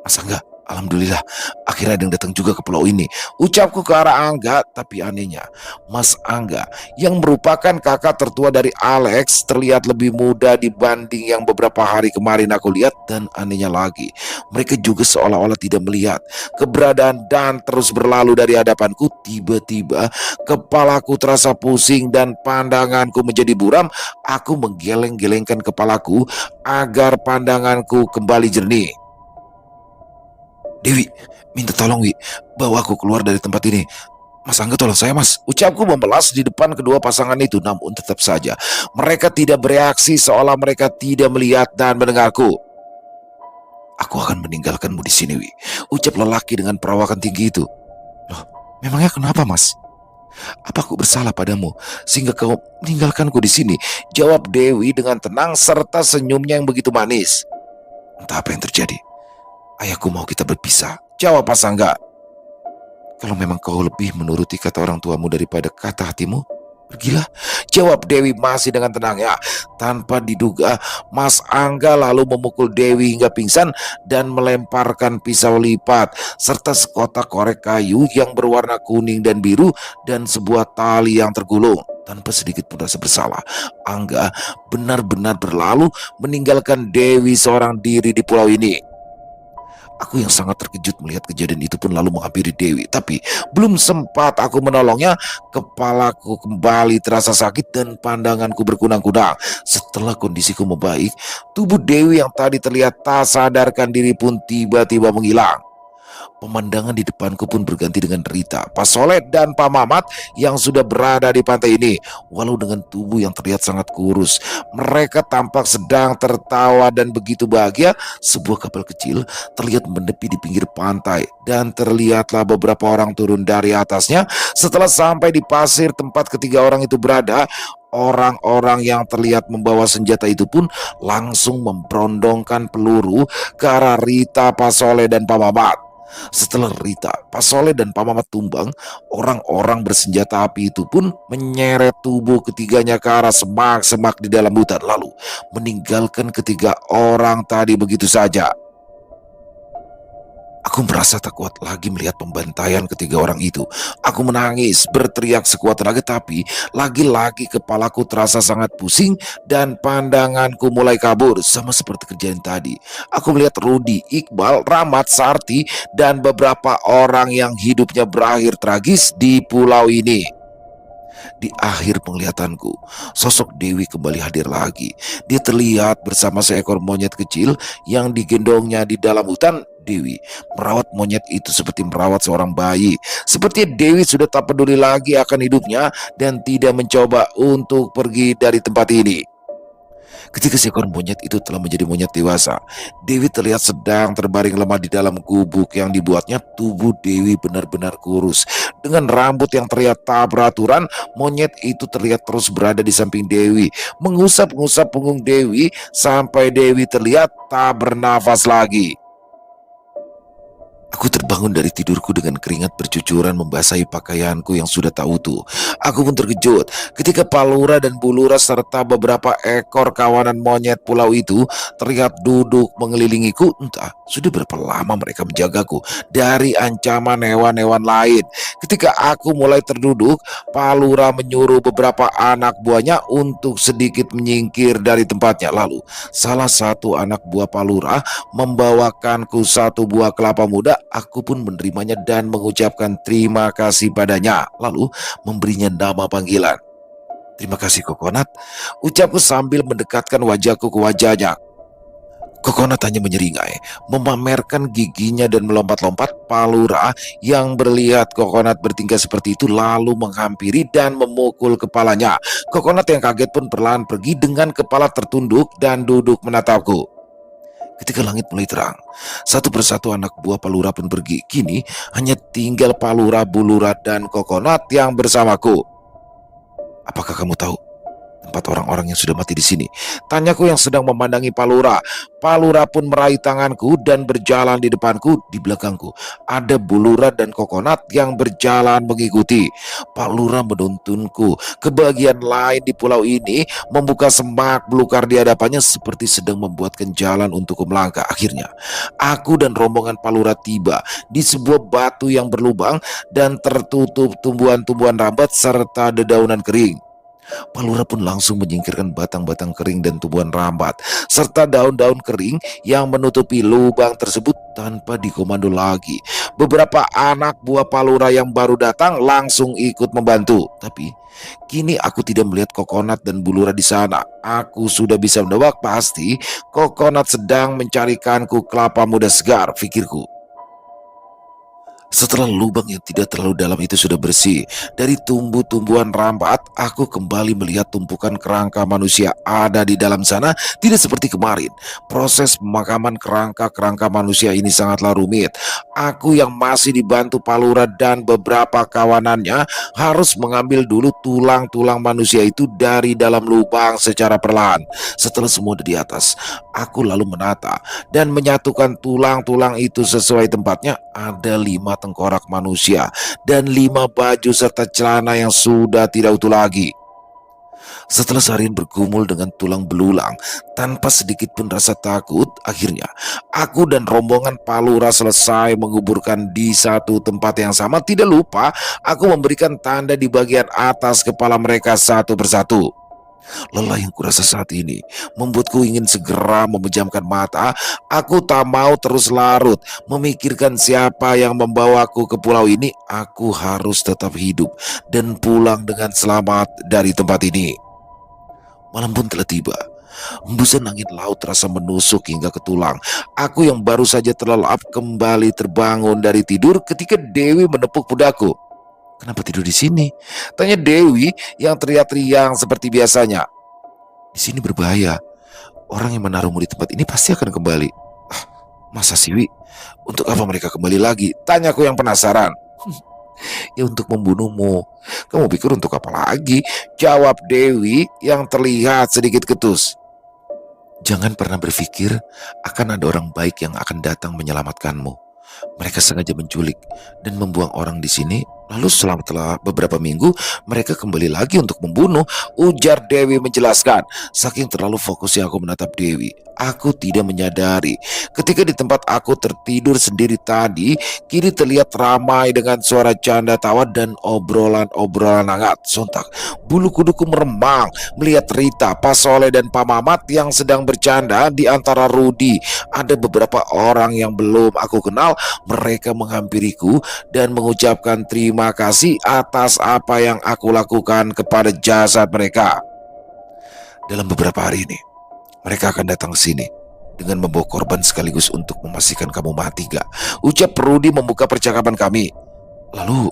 Mas Angga, alhamdulillah, akhirnya ada yang datang juga ke pulau ini. Ucapku ke arah Angga, tapi anehnya, Mas Angga yang merupakan kakak tertua dari Alex terlihat lebih muda dibanding yang beberapa hari kemarin aku lihat. Dan anehnya lagi, mereka juga seolah-olah tidak melihat keberadaan dan terus berlalu dari hadapanku. Tiba-tiba, kepalaku terasa pusing dan pandanganku menjadi buram. Aku menggeleng-gelengkan kepalaku agar pandanganku kembali jernih. Dewi, minta tolong Wi, bawa aku keluar dari tempat ini. Mas Angga tolong saya mas. Ucapku membelas di depan kedua pasangan itu. Namun tetap saja mereka tidak bereaksi seolah mereka tidak melihat dan mendengarku. Aku akan meninggalkanmu di sini Wi, ucap lelaki dengan perawakan tinggi itu. Memangnya kenapa, Mas? Apa aku bersalah padamu sehingga kau meninggalkanku di sini? Jawab Dewi dengan tenang serta senyumnya yang begitu manis. Entah apa yang terjadi. Ayahku mau kita berpisah. Jawab Pasangga. Kalau memang kau lebih menuruti kata orang tuamu daripada kata hatimu, pergilah. Jawab Dewi masih dengan tenang ya. Tanpa diduga, Mas Angga lalu memukul Dewi hingga pingsan dan melemparkan pisau lipat serta sekotak korek kayu yang berwarna kuning dan biru dan sebuah tali yang tergulung. Tanpa sedikit pun rasa bersalah, Angga benar-benar berlalu meninggalkan Dewi seorang diri di pulau ini. Aku yang sangat terkejut melihat kejadian itu pun lalu menghampiri Dewi. Tapi belum sempat aku menolongnya, kepalaku kembali terasa sakit dan pandanganku berkunang-kunang. Setelah kondisiku membaik, tubuh Dewi yang tadi terlihat tak sadarkan diri pun tiba-tiba menghilang. Pemandangan di depanku pun berganti dengan Rita, Pak Soleh, dan Pak Mamat yang sudah berada di pantai ini. Walau dengan tubuh yang terlihat sangat kurus, mereka tampak sedang tertawa dan begitu bahagia. Sebuah kapal kecil terlihat menepi di pinggir pantai dan terlihatlah beberapa orang turun dari atasnya. Setelah sampai di pasir tempat ketiga orang itu berada, orang-orang yang terlihat membawa senjata itu pun langsung memberondongkan peluru ke arah Rita, Pak Soleh, dan Pak Mamat. Setelah Rita, Pak Soleh, dan Pak Mamat tumbang, orang-orang bersenjata api itu pun menyeret tubuh ketiganya ke arah semak-semak di dalam hutan, lalu meninggalkan ketiga orang tadi begitu saja. Aku merasa tak kuat lagi melihat pembantaian ketiga orang itu. Aku menangis, berteriak sekuat tenaga, tapi lagi-lagi kepalaku terasa sangat pusing dan pandanganku mulai kabur sama seperti kejadian tadi. Aku melihat Rudi, Iqbal, Rahmat, Sarti, dan beberapa orang yang hidupnya berakhir tragis di pulau ini. Di akhir penglihatanku, sosok Dewi kembali hadir lagi. Dia terlihat bersama seekor monyet kecil yang digendongnya di dalam hutan. Dewi merawat monyet itu seperti merawat seorang bayi. Seperti Dewi sudah tak peduli lagi akan hidupnya dan tidak mencoba untuk pergi dari tempat ini. Ketika seekor monyet itu telah menjadi monyet dewasa, Dewi terlihat sedang terbaring lemah di dalam gubuk yang dibuatnya. Tubuh Dewi benar-benar kurus. Dengan rambut yang terlihat tak beraturan, monyet itu terlihat terus berada di samping Dewi, mengusap-ngusap punggung Dewi sampai Dewi terlihat tak bernafas lagi. Aku terbangun dari tidurku dengan keringat bercucuran membasahi pakaianku yang sudah tak utuh. Aku pun terkejut ketika Palura dan Bulura serta beberapa ekor kawanan monyet pulau itu terlihat duduk mengelilingiku. Entah sudah berapa lama mereka menjagaku dari ancaman hewan-hewan lain. Ketika aku mulai terduduk, Palura menyuruh beberapa anak buahnya untuk sedikit menyingkir dari tempatnya. Lalu salah satu anak buah Palura membawakanku satu buah kelapa muda. Aku pun menerimanya dan mengucapkan terima kasih padanya, lalu memberinya nama panggilan. Terima kasih Kokonat, ucapku sambil mendekatkan wajahku ke wajahnya. Kokonat hanya menyeringai, memamerkan giginya dan melompat-lompat. Palura yang berlihat Kokonat bertingkah seperti itu lalu menghampiri dan memukul kepalanya. Kokonat yang kaget pun perlahan pergi dengan kepala tertunduk dan duduk menatapku. Ketika langit mulai terang, satu persatu anak buah Palura pun pergi. Kini hanya tinggal Palura, Bulura, dan Kokonat yang bersamaku. Apakah kamu tahu tempat orang-orang yang sudah mati di sini? Tanyaku yang sedang memandangi Palura. Palura pun meraih tanganku dan berjalan di depanku. Di belakangku ada Bulura dan Kokonat yang berjalan mengikuti. Palura menuntunku ke bagian lain di pulau ini, membuka semak belukar di hadapannya seperti sedang membuatkan jalan untukku melangkah. Akhirnya aku dan rombongan Palura tiba di sebuah batu yang berlubang dan tertutup tumbuhan-tumbuhan rambat serta dedaunan kering. Palura pun langsung menyingkirkan batang-batang kering dan tumbuhan rambat serta daun-daun kering yang menutupi lubang tersebut tanpa dikomando lagi. Beberapa anak buah Palura yang baru datang langsung ikut membantu. Tapi kini aku tidak melihat Kokonat dan Bulura di sana. Aku sudah bisa menebak pasti Kokonat sedang mencarikanku kelapa muda segar, pikirku. Setelah lubang yang tidak terlalu dalam itu sudah bersih dari tumbuh-tumbuhan rambat, aku kembali melihat tumpukan kerangka manusia ada di dalam sana. Tidak seperti kemarin. Proses pemakaman kerangka-kerangka manusia ini sangatlah rumit. Aku yang masih dibantu Palura dan beberapa kawanannya harus mengambil dulu tulang-tulang manusia itu dari dalam lubang secara perlahan. Setelah semua di atas, aku lalu menata dan menyatukan tulang-tulang itu sesuai tempatnya. Ada 5 tengkorak manusia dan 5 baju serta celana yang sudah tidak utuh lagi. Setelah seharian bergumul dengan tulang belulang tanpa sedikit pun rasa takut, akhirnya aku dan rombongan Palura selesai menguburkan di satu tempat yang sama. Tidak lupa aku memberikan tanda di bagian atas kepala mereka satu persatu. Lelah yang kurasa saat ini membuatku ingin segera memejamkan mata. Aku tak mau terus larut memikirkan siapa yang membawaku ke pulau ini. Aku harus tetap hidup dan pulang dengan selamat dari tempat ini. Malam pun telah tiba. Hembusan angin laut terasa menusuk hingga ke tulang. Aku yang baru saja terlelap kembali terbangun dari tidur ketika Dewi menepuk pundaku. "Kenapa tidur di sini?" tanya Dewi yang teriak-teriak seperti biasanya. "Di sini berbahaya. Orang yang menaruhmu di tempat ini pasti akan kembali." "Ah, masa sih, Wi? Untuk apa mereka kembali lagi?" tanyaku yang penasaran. "Ya untuk membunuhmu." "Kamu pikir untuk apa lagi?" jawab Dewi yang terlihat sedikit ketus. "Jangan pernah berpikir akan ada orang baik yang akan datang menyelamatkanmu. Mereka sengaja menculik dan membuang orang di sini. Lalu setelah beberapa minggu mereka kembali lagi untuk membunuh," ujar Dewi menjelaskan. Saking terlalu fokusnya aku menatap Dewi, aku tidak menyadari ketika di tempat aku tertidur sendiri tadi kini terlihat ramai dengan suara canda tawa dan obrolan-obrolan hangat. Sontak bulu kuduku meremang melihat Rita, Pak Soleh dan Pak Mamat yang sedang bercanda. Di antara Rudi ada beberapa orang yang belum aku kenal. Mereka menghampiriku dan mengucapkan terima kasih atas apa yang aku lakukan kepada jasad mereka. "Dalam beberapa hari ini, mereka akan datang ke sini dengan membawa korban sekaligus untuk memastikan kamu mati gak?" ucap Rudi membuka percakapan kami. "Lalu,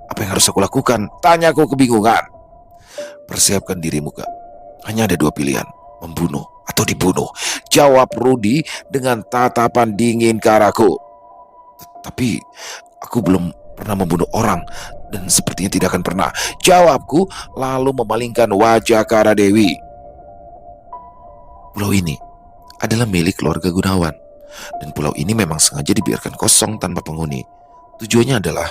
apa yang harus aku lakukan?" tanyaku kebingungan. "Persiapkan dirimu, Kak. Hanya ada 2 pilihan, membunuh atau dibunuh," jawab Rudi dengan tatapan dingin ke arahku. "Tapi aku belum pernah membunuh orang dan sepertinya tidak akan pernah," jawabku lalu memalingkan wajah ke arah Dewi. "Pulau ini adalah milik keluarga Gunawan dan pulau ini memang sengaja dibiarkan kosong tanpa penghuni. Tujuannya adalah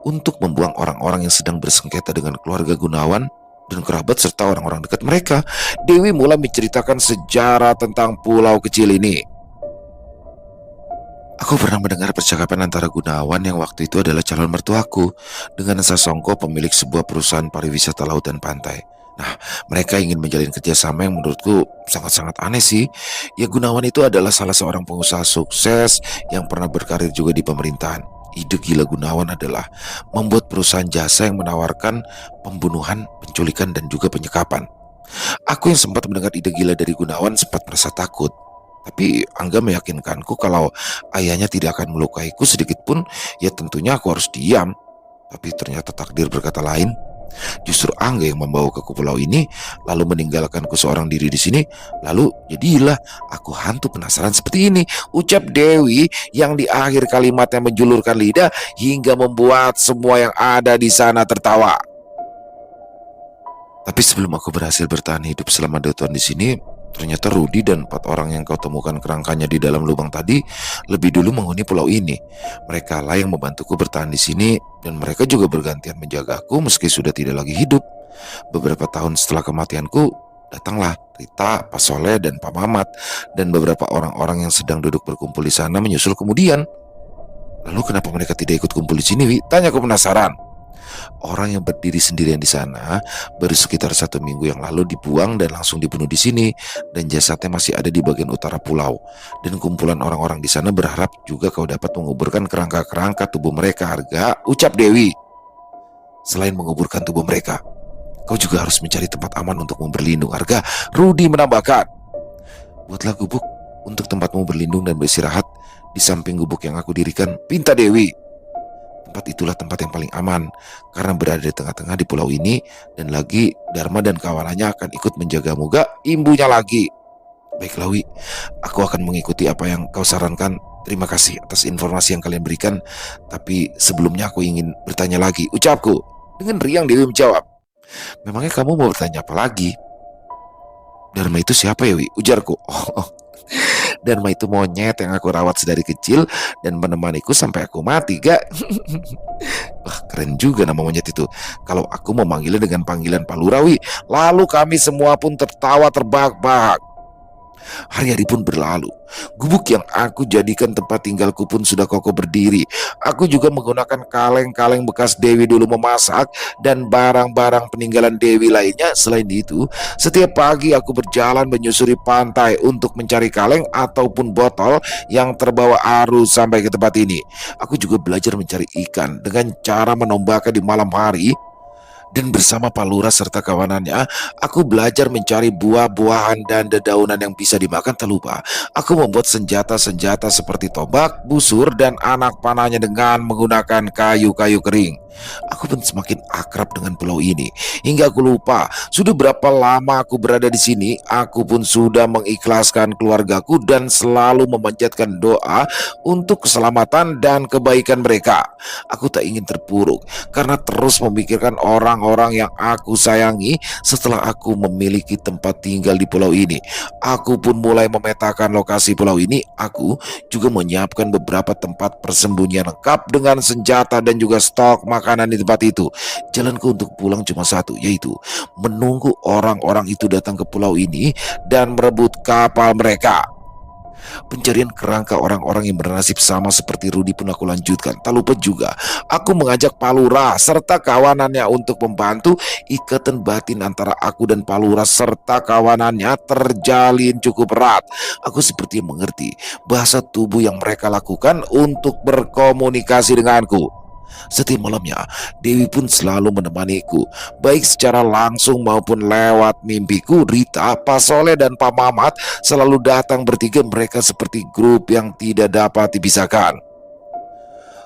untuk membuang orang-orang yang sedang bersengketa dengan keluarga Gunawan dan kerabat serta orang-orang dekat mereka." Dewi mulai menceritakan sejarah tentang pulau kecil ini. "Aku pernah mendengar percakapan antara Gunawan yang waktu itu adalah calon mertuaku dengan Sasongko, pemilik sebuah perusahaan pariwisata laut dan pantai. Nah, mereka ingin menjalin kerjasama yang menurutku sangat-sangat aneh sih. Ya, Gunawan itu adalah salah seorang pengusaha sukses yang pernah berkarir juga di pemerintahan. Ide gila Gunawan adalah membuat perusahaan jasa yang menawarkan pembunuhan, penculikan, dan juga penyekapan. Aku yang sempat mendengar ide gila dari Gunawan sempat merasa takut. Tapi Angga meyakinkanku kalau ayahnya tidak akan melukaiku sedikit pun. Ya tentunya aku harus diam. Tapi ternyata takdir berkata lain. Justru Angga yang membawaku ke pulau ini, lalu meninggalkanku seorang diri di sini. Lalu jadilah aku hantu penasaran seperti ini, ucap Dewi yang di akhir kalimatnya menjulurkan lidah hingga membuat semua yang ada di sana tertawa. "Tapi sebelum aku berhasil bertahan hidup selama 2 tahun di sini, ternyata Rudi dan 4 orang yang kau temukan kerangkanya di dalam lubang tadi lebih dulu menghuni pulau ini. Mereka lah yang membantuku bertahan di sini dan mereka juga bergantian menjagaku meski sudah tidak lagi hidup. Beberapa tahun setelah kematianku, datanglah Rita, Pak Soleh dan Pak Mamat dan beberapa orang-orang yang sedang duduk berkumpul di sana menyusul kemudian." "Lalu kenapa mereka tidak ikut kumpul di sini, Wi?" tanyaku penasaran. "Orang yang berdiri sendirian di sana baru sekitar 1 minggu yang lalu dibuang dan langsung dibunuh di sini, dan jasadnya masih ada di bagian utara pulau. Dan kumpulan orang-orang di sana berharap juga kau dapat menguburkan kerangka-kerangka tubuh mereka, Harga," ucap Dewi. "Selain menguburkan tubuh mereka, kau juga harus mencari tempat aman untuk berlindung, Harga," Rudi menambahkan. "Buatlah gubuk untuk tempatmu berlindung dan beristirahat di samping gubuk yang aku dirikan," pinta Dewi. Tempat itulah tempat yang paling aman karena berada di tengah-tengah di pulau ini, dan lagi Dharma dan kawanannya akan ikut menjagamu gak imbunya lagi. Baiklah Wi, aku akan mengikuti apa yang kau sarankan. Terima kasih atas informasi yang kalian berikan. Tapi sebelumnya aku ingin bertanya lagi, ucapku. Dengan riang Dewi menjawab, memangnya kamu mau bertanya apa lagi? Dharma itu siapa ya Wi? Ujarku. Oh, Dharma itu monyet yang aku rawat sedari kecil dan menemaniku sampai aku mati gak? Wah, keren juga nama monyet itu. Kalau aku memanggilnya dengan panggilan Palurawi, lalu kami semua pun tertawa terbahak-bahak. Hari-hari pun berlalu. Gubuk yang aku jadikan tempat tinggalku pun sudah kokoh berdiri. Aku juga menggunakan kaleng-kaleng bekas Dewi dulu memasak dan barang-barang peninggalan Dewi lainnya. Selain itu, setiap pagi aku berjalan menyusuri pantai untuk mencari kaleng ataupun botol yang terbawa arus sampai ke tempat ini. Aku juga belajar mencari ikan dengan cara menombaknya di malam hari. Dan bersama Palura serta kawanannya, aku belajar mencari buah-buahan dan dedaunan yang bisa dimakan. Tak lupa, aku membuat senjata-senjata seperti tombak, busur, dan anak panahnya dengan menggunakan kayu-kayu kering. Aku pun semakin akrab dengan pulau ini, hingga aku lupa sudah berapa lama aku berada di sini. Aku pun sudah mengikhlaskan keluargaku dan selalu memanjatkan doa untuk keselamatan dan kebaikan mereka. Aku tak ingin terpuruk karena terus memikirkan orang-orang yang aku sayangi. Setelah aku memiliki tempat tinggal di pulau ini, aku pun mulai memetakan lokasi pulau ini. Aku juga menyiapkan beberapa tempat persembunyian lengkap dengan senjata dan juga stok makanan di tempat itu. Jalanku untuk pulang cuma satu, yaitu menunggu orang-orang itu datang ke pulau ini dan merebut kapal mereka. Pencarian kerangka orang-orang yang bernasib sama seperti Rudi pun aku lanjutkan. Tak lupa juga aku mengajak Palura serta kawanannya untuk membantu. Ikatan batin antara aku dan Palura serta kawanannya terjalin cukup erat. Aku seperti mengerti bahasa tubuh yang mereka lakukan untuk berkomunikasi denganku. Setiap malamnya, Dewi pun selalu menemaniku, baik secara langsung maupun lewat mimpiku. Rita, Pak Soleh, dan Pak Mamat selalu datang bertiga. Mereka seperti grup yang tidak dapat dipisahkan.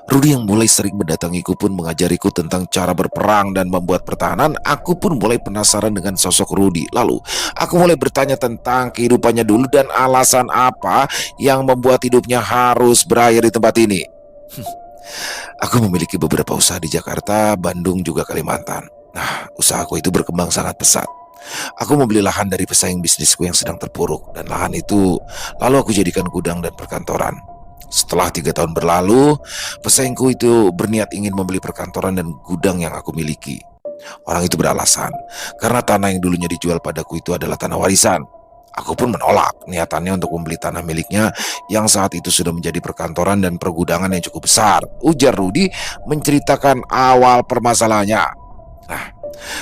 Rudi yang mulai sering mendatangiku pun mengajariku tentang cara berperang dan membuat pertahanan. Aku pun mulai penasaran dengan sosok Rudi. Lalu, aku mulai bertanya tentang kehidupannya dulu dan alasan apa yang membuat hidupnya harus berakhir di tempat ini. Aku memiliki beberapa usaha di Jakarta, Bandung, juga Kalimantan. Nah, usahaku itu berkembang sangat pesat. Aku membeli lahan dari pesaing bisnisku yang sedang terpuruk, dan lahan itu lalu aku jadikan gudang dan perkantoran. Setelah 3 tahun berlalu, pesaingku itu berniat ingin membeli perkantoran dan gudang yang aku miliki. Orang itu beralasan karena tanah yang dulunya dijual padaku itu adalah tanah warisan. Aku pun menolak niatannya untuk membeli tanah miliknya yang saat itu sudah menjadi perkantoran dan pergudangan yang cukup besar. Ujar Rudi menceritakan awal permasalahannya. Nah,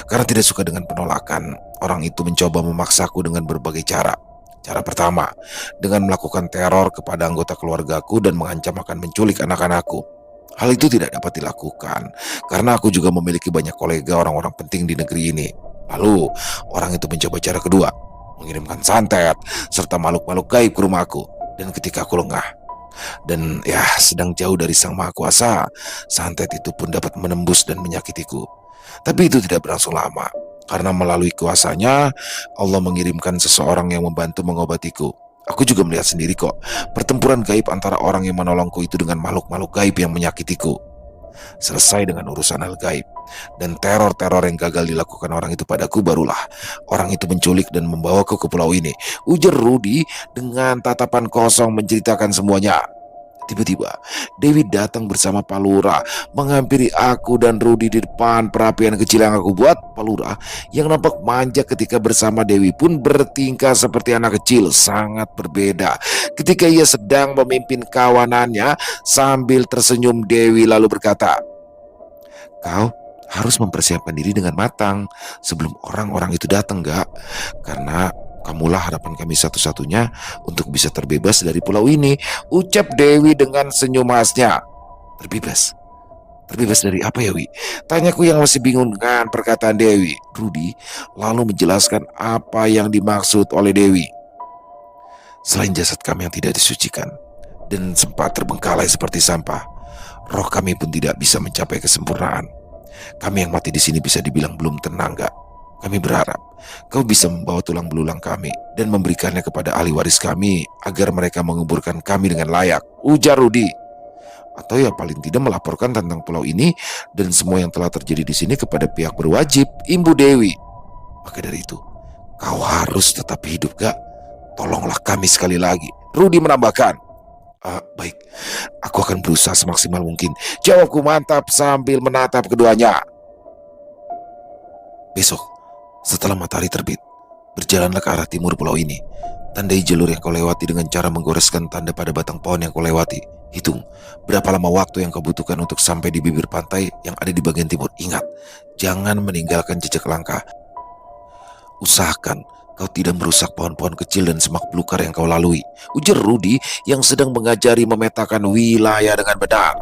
karena tidak suka dengan penolakan, orang itu mencoba memaksaku dengan berbagai cara. Cara pertama, dengan melakukan teror kepada anggota keluargaku dan mengancam akan menculik anak-anakku. Hal itu tidak dapat dilakukan karena aku juga memiliki banyak kolega orang-orang penting di negeri ini. Lalu, orang itu mencoba cara kedua, mengirimkan santet serta makhluk-makhluk gaib ke rumahku. Dan ketika aku lengah dan sedang jauh dari Sang Maha Kuasa, santet itu pun dapat menembus dan menyakitiku. Tapi itu tidak berlangsung lama, karena melalui kuasanya Allah mengirimkan seseorang yang membantu mengobatiku. Aku juga melihat sendiri kok pertempuran gaib antara orang yang menolongku itu dengan makhluk-makhluk gaib yang menyakitiku. Selesai dengan urusan hal gaib dan teror-teror yang gagal dilakukan orang itu padaku, barulah orang itu menculik dan membawaku ke pulau ini. Ujar Rudi dengan tatapan kosong menceritakan semuanya. Tiba-tiba Dewi datang bersama Palura, menghampiri aku dan Rudi di depan perapian kecil yang aku buat. Palura yang nampak manja ketika bersama Dewi pun bertingkah seperti anak kecil, sangat berbeda ketika ia sedang memimpin kawanannya. Sambil tersenyum, Dewi lalu berkata, "Kau harus mempersiapkan diri dengan matang sebelum orang-orang itu datang, gak? Karena kamulah harapan kami satu-satunya untuk bisa terbebas dari pulau ini," ucap Dewi dengan senyum khasnya. Terbebas? Terbebas dari apa ya, Wi? Tanyaku yang masih bingung dengan perkataan Dewi. Rudi lalu menjelaskan apa yang dimaksud oleh Dewi. Selain jasad kami yang tidak disucikan dan sempat terbengkalai seperti sampah, Roh kami pun tidak bisa mencapai kesempurnaan. Kami yang mati di sini bisa dibilang belum tenang, gak? Kami berharap kau bisa membawa tulang belulang kami dan memberikannya kepada ahli waris kami agar mereka menguburkan kami dengan layak, ujar Rudi. Atau ya paling tidak melaporkan tentang pulau ini dan semua yang telah terjadi di sini kepada pihak berwajib, Imbu Dewi. Maka dari itu, kau harus tetap hidup, gak? Tolonglah kami sekali lagi, Rudi menambahkan. Baik, aku akan berusaha semaksimal mungkin, jawabku mantap sambil menatap keduanya. Besok, setelah matahari terbit, berjalanlah ke arah timur pulau ini. Tandai jalur yang kau lewati dengan cara menggoreskan tanda pada batang pohon yang kau lewati. Hitung berapa lama waktu yang kau butuhkan untuk sampai di bibir pantai yang ada di bagian timur. Ingat, jangan meninggalkan jejak langkah. Usahakan kau tidak merusak pohon-pohon kecil dan semak belukar yang kau lalui, ujar Rudi yang sedang mengajari memetakan wilayah dengan benar.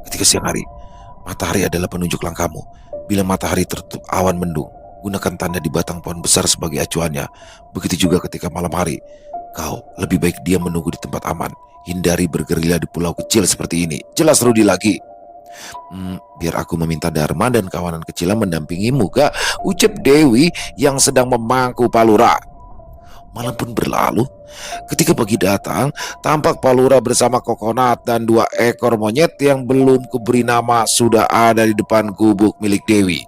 Ketika siang hari, matahari adalah penunjuk langkahmu. Bila matahari tertutup awan mendung, gunakan tanda di batang pohon besar sebagai acuannya. Begitu juga ketika malam hari. Kau lebih baik diam menunggu di tempat aman. Hindari bergerilya di pulau kecil seperti ini. Jelas Rudi lagi. Biar aku meminta Dharma dan kawanan kecilnya mendampingimu, gak? Ucap Dewi yang sedang memangku Palura. Malam pun berlalu. Ketika pagi datang, tampak Palura bersama Kokonat dan 2 ekor monyet yang belum kuberi nama sudah ada di depan gubuk milik Dewi.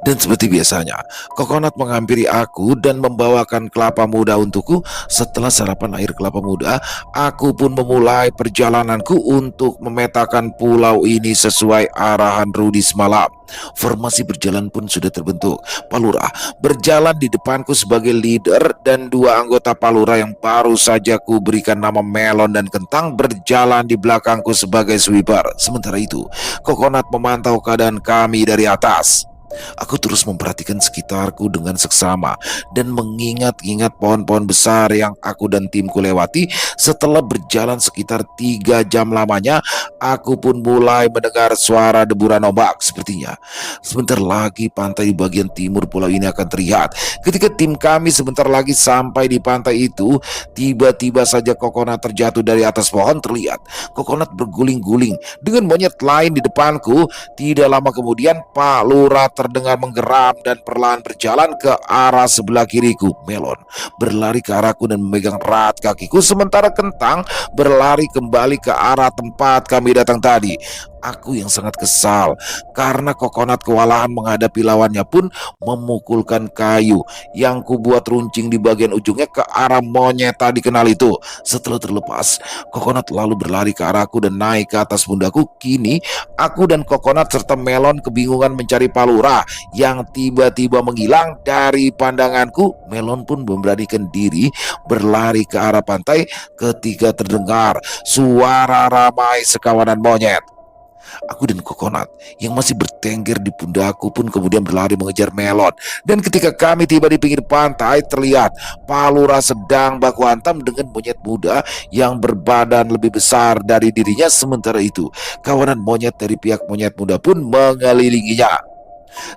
Dan seperti biasanya, Kokonat menghampiri aku dan membawakan kelapa muda untukku. Setelah sarapan air kelapa muda, aku pun memulai perjalananku untuk memetakan pulau ini sesuai arahan Rudi semalam. Formasi berjalan pun sudah terbentuk. Palura berjalan di depanku sebagai leader dan 2 anggota Palura yang baru saja ku berikan nama Melon dan Kentang berjalan di belakangku sebagai sweeper. Sementara itu, Kokonat memantau keadaan kami dari atas. Aku terus memperhatikan sekitarku dengan seksama dan mengingat-ingat pohon-pohon besar yang aku dan timku lewati. Setelah berjalan sekitar 3 jam lamanya, aku pun mulai mendengar suara deburan ombak. Sepertinya sebentar lagi pantai di bagian timur pulau ini akan terlihat. Ketika tim kami sebentar lagi sampai di pantai itu, tiba-tiba saja Kokonat terjatuh dari atas pohon. Terlihat Kokonat berguling-guling dengan monyet lain di depanku. Tidak lama kemudian Palura terdengar menggeram dan perlahan berjalan ke arah sebelah kiriku. Melon berlari ke arahku dan memegang erat kakiku, sementara Kentang berlari kembali ke arah tempat kami datang tadi. Aku yang sangat kesal karena Kokonat kewalahan menghadapi lawannya pun memukulkan kayu yang kubuat runcing di bagian ujungnya ke arah monyet tadi kenal itu. Setelah terlepas, Kokonat lalu berlari ke arahku dan naik ke atas pundakku. Kini aku dan Kokonat serta Melon kebingungan mencari Palura yang tiba-tiba menghilang dari pandanganku. Melon pun memberanikan diri berlari ke arah pantai ketika terdengar suara ramai sekawanan monyet. Aku dan Kokonat yang masih bertengger di pundakku pun kemudian berlari mengejar Melon. Dan ketika kami tiba di pinggir pantai, terlihat Palura sedang baku hantam dengan monyet muda yang berbadan lebih besar dari dirinya. Sementara itu, kawanan monyet dari pihak monyet muda pun mengelilinginya.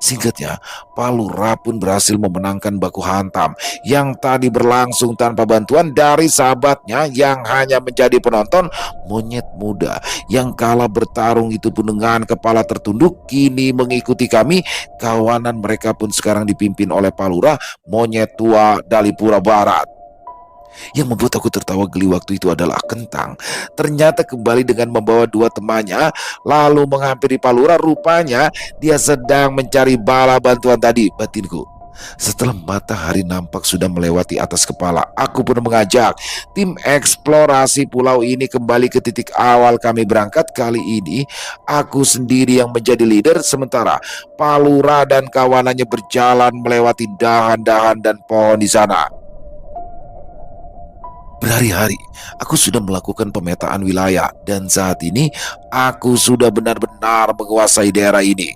Singkatnya, Palura pun berhasil memenangkan baku hantam yang tadi berlangsung tanpa bantuan dari sahabatnya yang hanya menjadi penonton. Monyet muda yang kalah bertarung itu pun dengan kepala tertunduk kini mengikuti kami. Kawanan mereka pun sekarang dipimpin oleh Palura, monyet tua Dalipura Barat. Yang membuat aku tertawa geli waktu itu adalah Kentang ternyata kembali dengan membawa 2 temannya lalu menghampiri Palura. Rupanya dia sedang mencari bala bantuan tadi. Batinku, setelah matahari nampak sudah melewati atas kepala, aku pun mengajak tim eksplorasi pulau ini kembali ke titik awal kami berangkat. Kali ini aku sendiri yang menjadi leader, sementara Palura dan kawanannya berjalan melewati dahan-dahan dan pohon di sana. Berhari-hari aku sudah melakukan pemetaan wilayah dan saat ini aku sudah benar-benar menguasai daerah ini.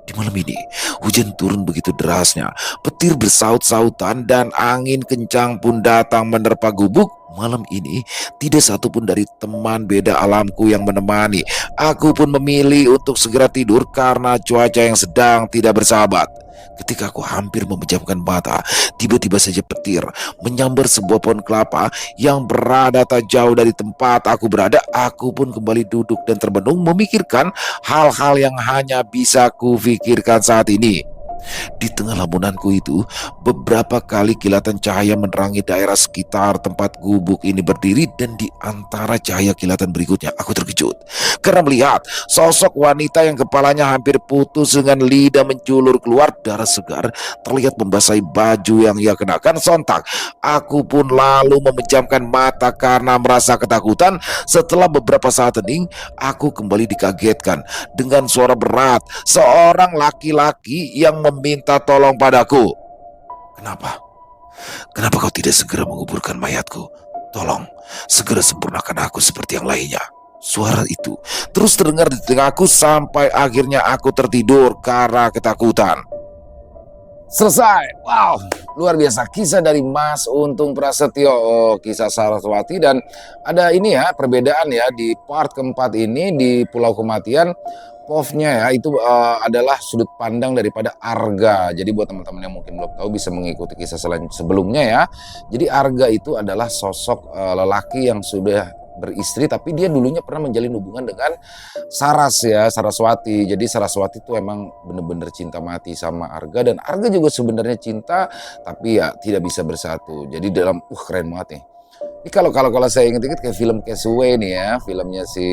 Di malam ini hujan turun begitu derasnya, petir bersaut-sautan dan angin kencang pun datang menerpa gubuk. Malam ini tidak satupun dari teman beda alamku yang menemani. Aku pun memilih untuk segera tidur karena cuaca yang sedang tidak bersahabat. Ketika aku hampir memejamkan mata, tiba-tiba saja petir menyambar sebuah pohon kelapa yang berada tak jauh dari tempat aku berada. Aku pun kembali duduk dan termenung memikirkan hal-hal yang hanya bisa kufikirkan saat ini. Di tengah lamunanku itu, beberapa kali kilatan cahaya menerangi daerah sekitar tempat gubuk ini berdiri, dan di antara cahaya kilatan berikutnya aku terkejut karena melihat sosok wanita yang kepalanya hampir putus dengan lidah menjulur keluar darah segar terlihat membasahi baju yang ia kenakan. Sontak aku pun lalu memejamkan mata karena merasa ketakutan. Setelah beberapa saat hening, aku kembali dikagetkan dengan suara berat seorang laki-laki yang meminta tolong padaku. Kenapa? Kenapa kau tidak segera menguburkan mayatku? Tolong, segera sempurnakan aku seperti yang lainnya. Suara itu terus terdengar di telingaku sampai akhirnya aku tertidur karena ketakutan. Selesai. Wow, luar biasa kisah dari Mas Untung Prasetyo. Oh, kisah Saraswati. Dan ada ini ya, perbedaan ya di part keempat ini di Pulau Kematian. POV-nya ya itu adalah sudut pandang daripada Arga. Jadi buat teman-teman yang mungkin belum tahu bisa mengikuti kisah sebelumnya ya. Jadi Arga itu adalah sosok lelaki yang sudah beristri, tapi dia dulunya pernah menjalin hubungan dengan Saras ya, Saraswati. Jadi Saraswati itu emang bener-bener cinta mati sama Arga, dan Arga juga sebenarnya cinta tapi ya tidak bisa bersatu. Jadi dalam keren banget nih. Ini kalau saya inget-inget kayak film Castaway nih ya, filmnya si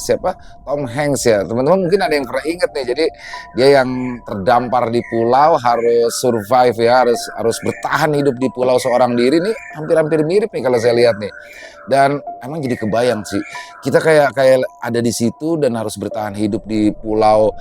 siapa, Tom Hanks ya. Teman-teman mungkin ada yang pernah inget nih. Jadi dia yang terdampar di pulau, harus survive ya, harus bertahan hidup di pulau seorang diri nih. Hampir-hampir mirip nih kalau saya lihat nih. Dan emang jadi kebayang sih, kita kayak ada di situ dan harus bertahan hidup di pulau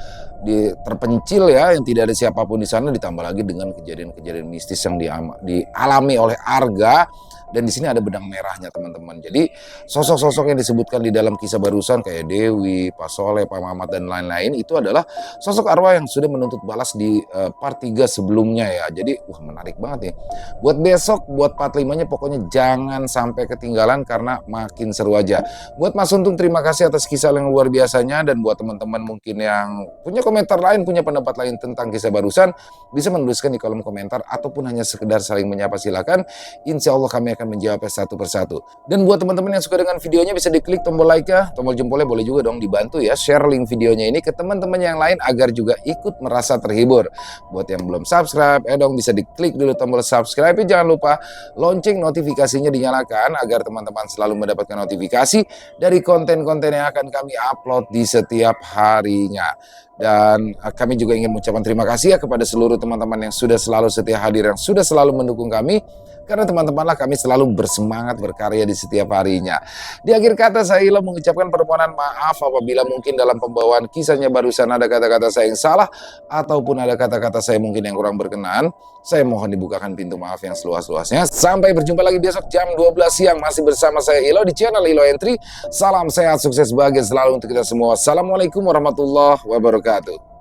terpencil ya, yang tidak ada siapapun di sana, ditambah lagi dengan kejadian-kejadian mistis yang dialami oleh Arga. Dan di sini ada benang merahnya teman-teman. Jadi sosok-sosok yang disebutkan di dalam kisah barusan kayak Dewi, Pak Soleh, Pak Mamat dan lain-lain itu adalah sosok arwah yang sudah menuntut balas di part 3 sebelumnya ya. Jadi menarik banget nih. Buat besok, buat part 5-nya pokoknya jangan sampai ketinggalan karena makin seru aja. Buat Mas Untung terima kasih atas kisah yang luar biasanya, dan buat teman-teman mungkin yang punya komentar lain, punya pendapat lain tentang kisah barusan, bisa menuliskan di kolom komentar ataupun hanya sekedar saling menyapa, silakan. Insya Allah kami akan menjawabnya satu persatu. Dan buat teman-teman yang suka dengan videonya bisa diklik tombol like-nya, tombol jempolnya boleh juga dong dibantu ya, share link videonya ini ke teman-teman yang lain agar juga ikut merasa terhibur. Buat yang belum subscribe, dong bisa diklik dulu tombol subscribe, jangan lupa lonceng notifikasinya dinyalakan agar teman-teman selalu mendapatkan notifikasi dari konten-konten yang akan kami upload di setiap harinya. Dan kami juga ingin mengucapkan terima kasih ya kepada seluruh teman-teman yang sudah selalu setia hadir, yang sudah selalu mendukung kami. Karena teman-temanlah kami selalu bersemangat berkarya di setiap harinya. Di akhir kata saya Ilo mengucapkan permohonan maaf apabila mungkin dalam pembawaan kisahnya barusan ada kata-kata saya yang salah ataupun ada kata-kata saya mungkin yang kurang berkenan. Saya mohon dibukakan pintu maaf yang seluas-luasnya. Sampai berjumpa lagi besok jam 12 siang masih bersama saya Ilo di channel Ilo Entry. Salam sehat, sukses, bahagia selalu untuk kita semua. Assalamualaikum warahmatullahi wabarakatuh.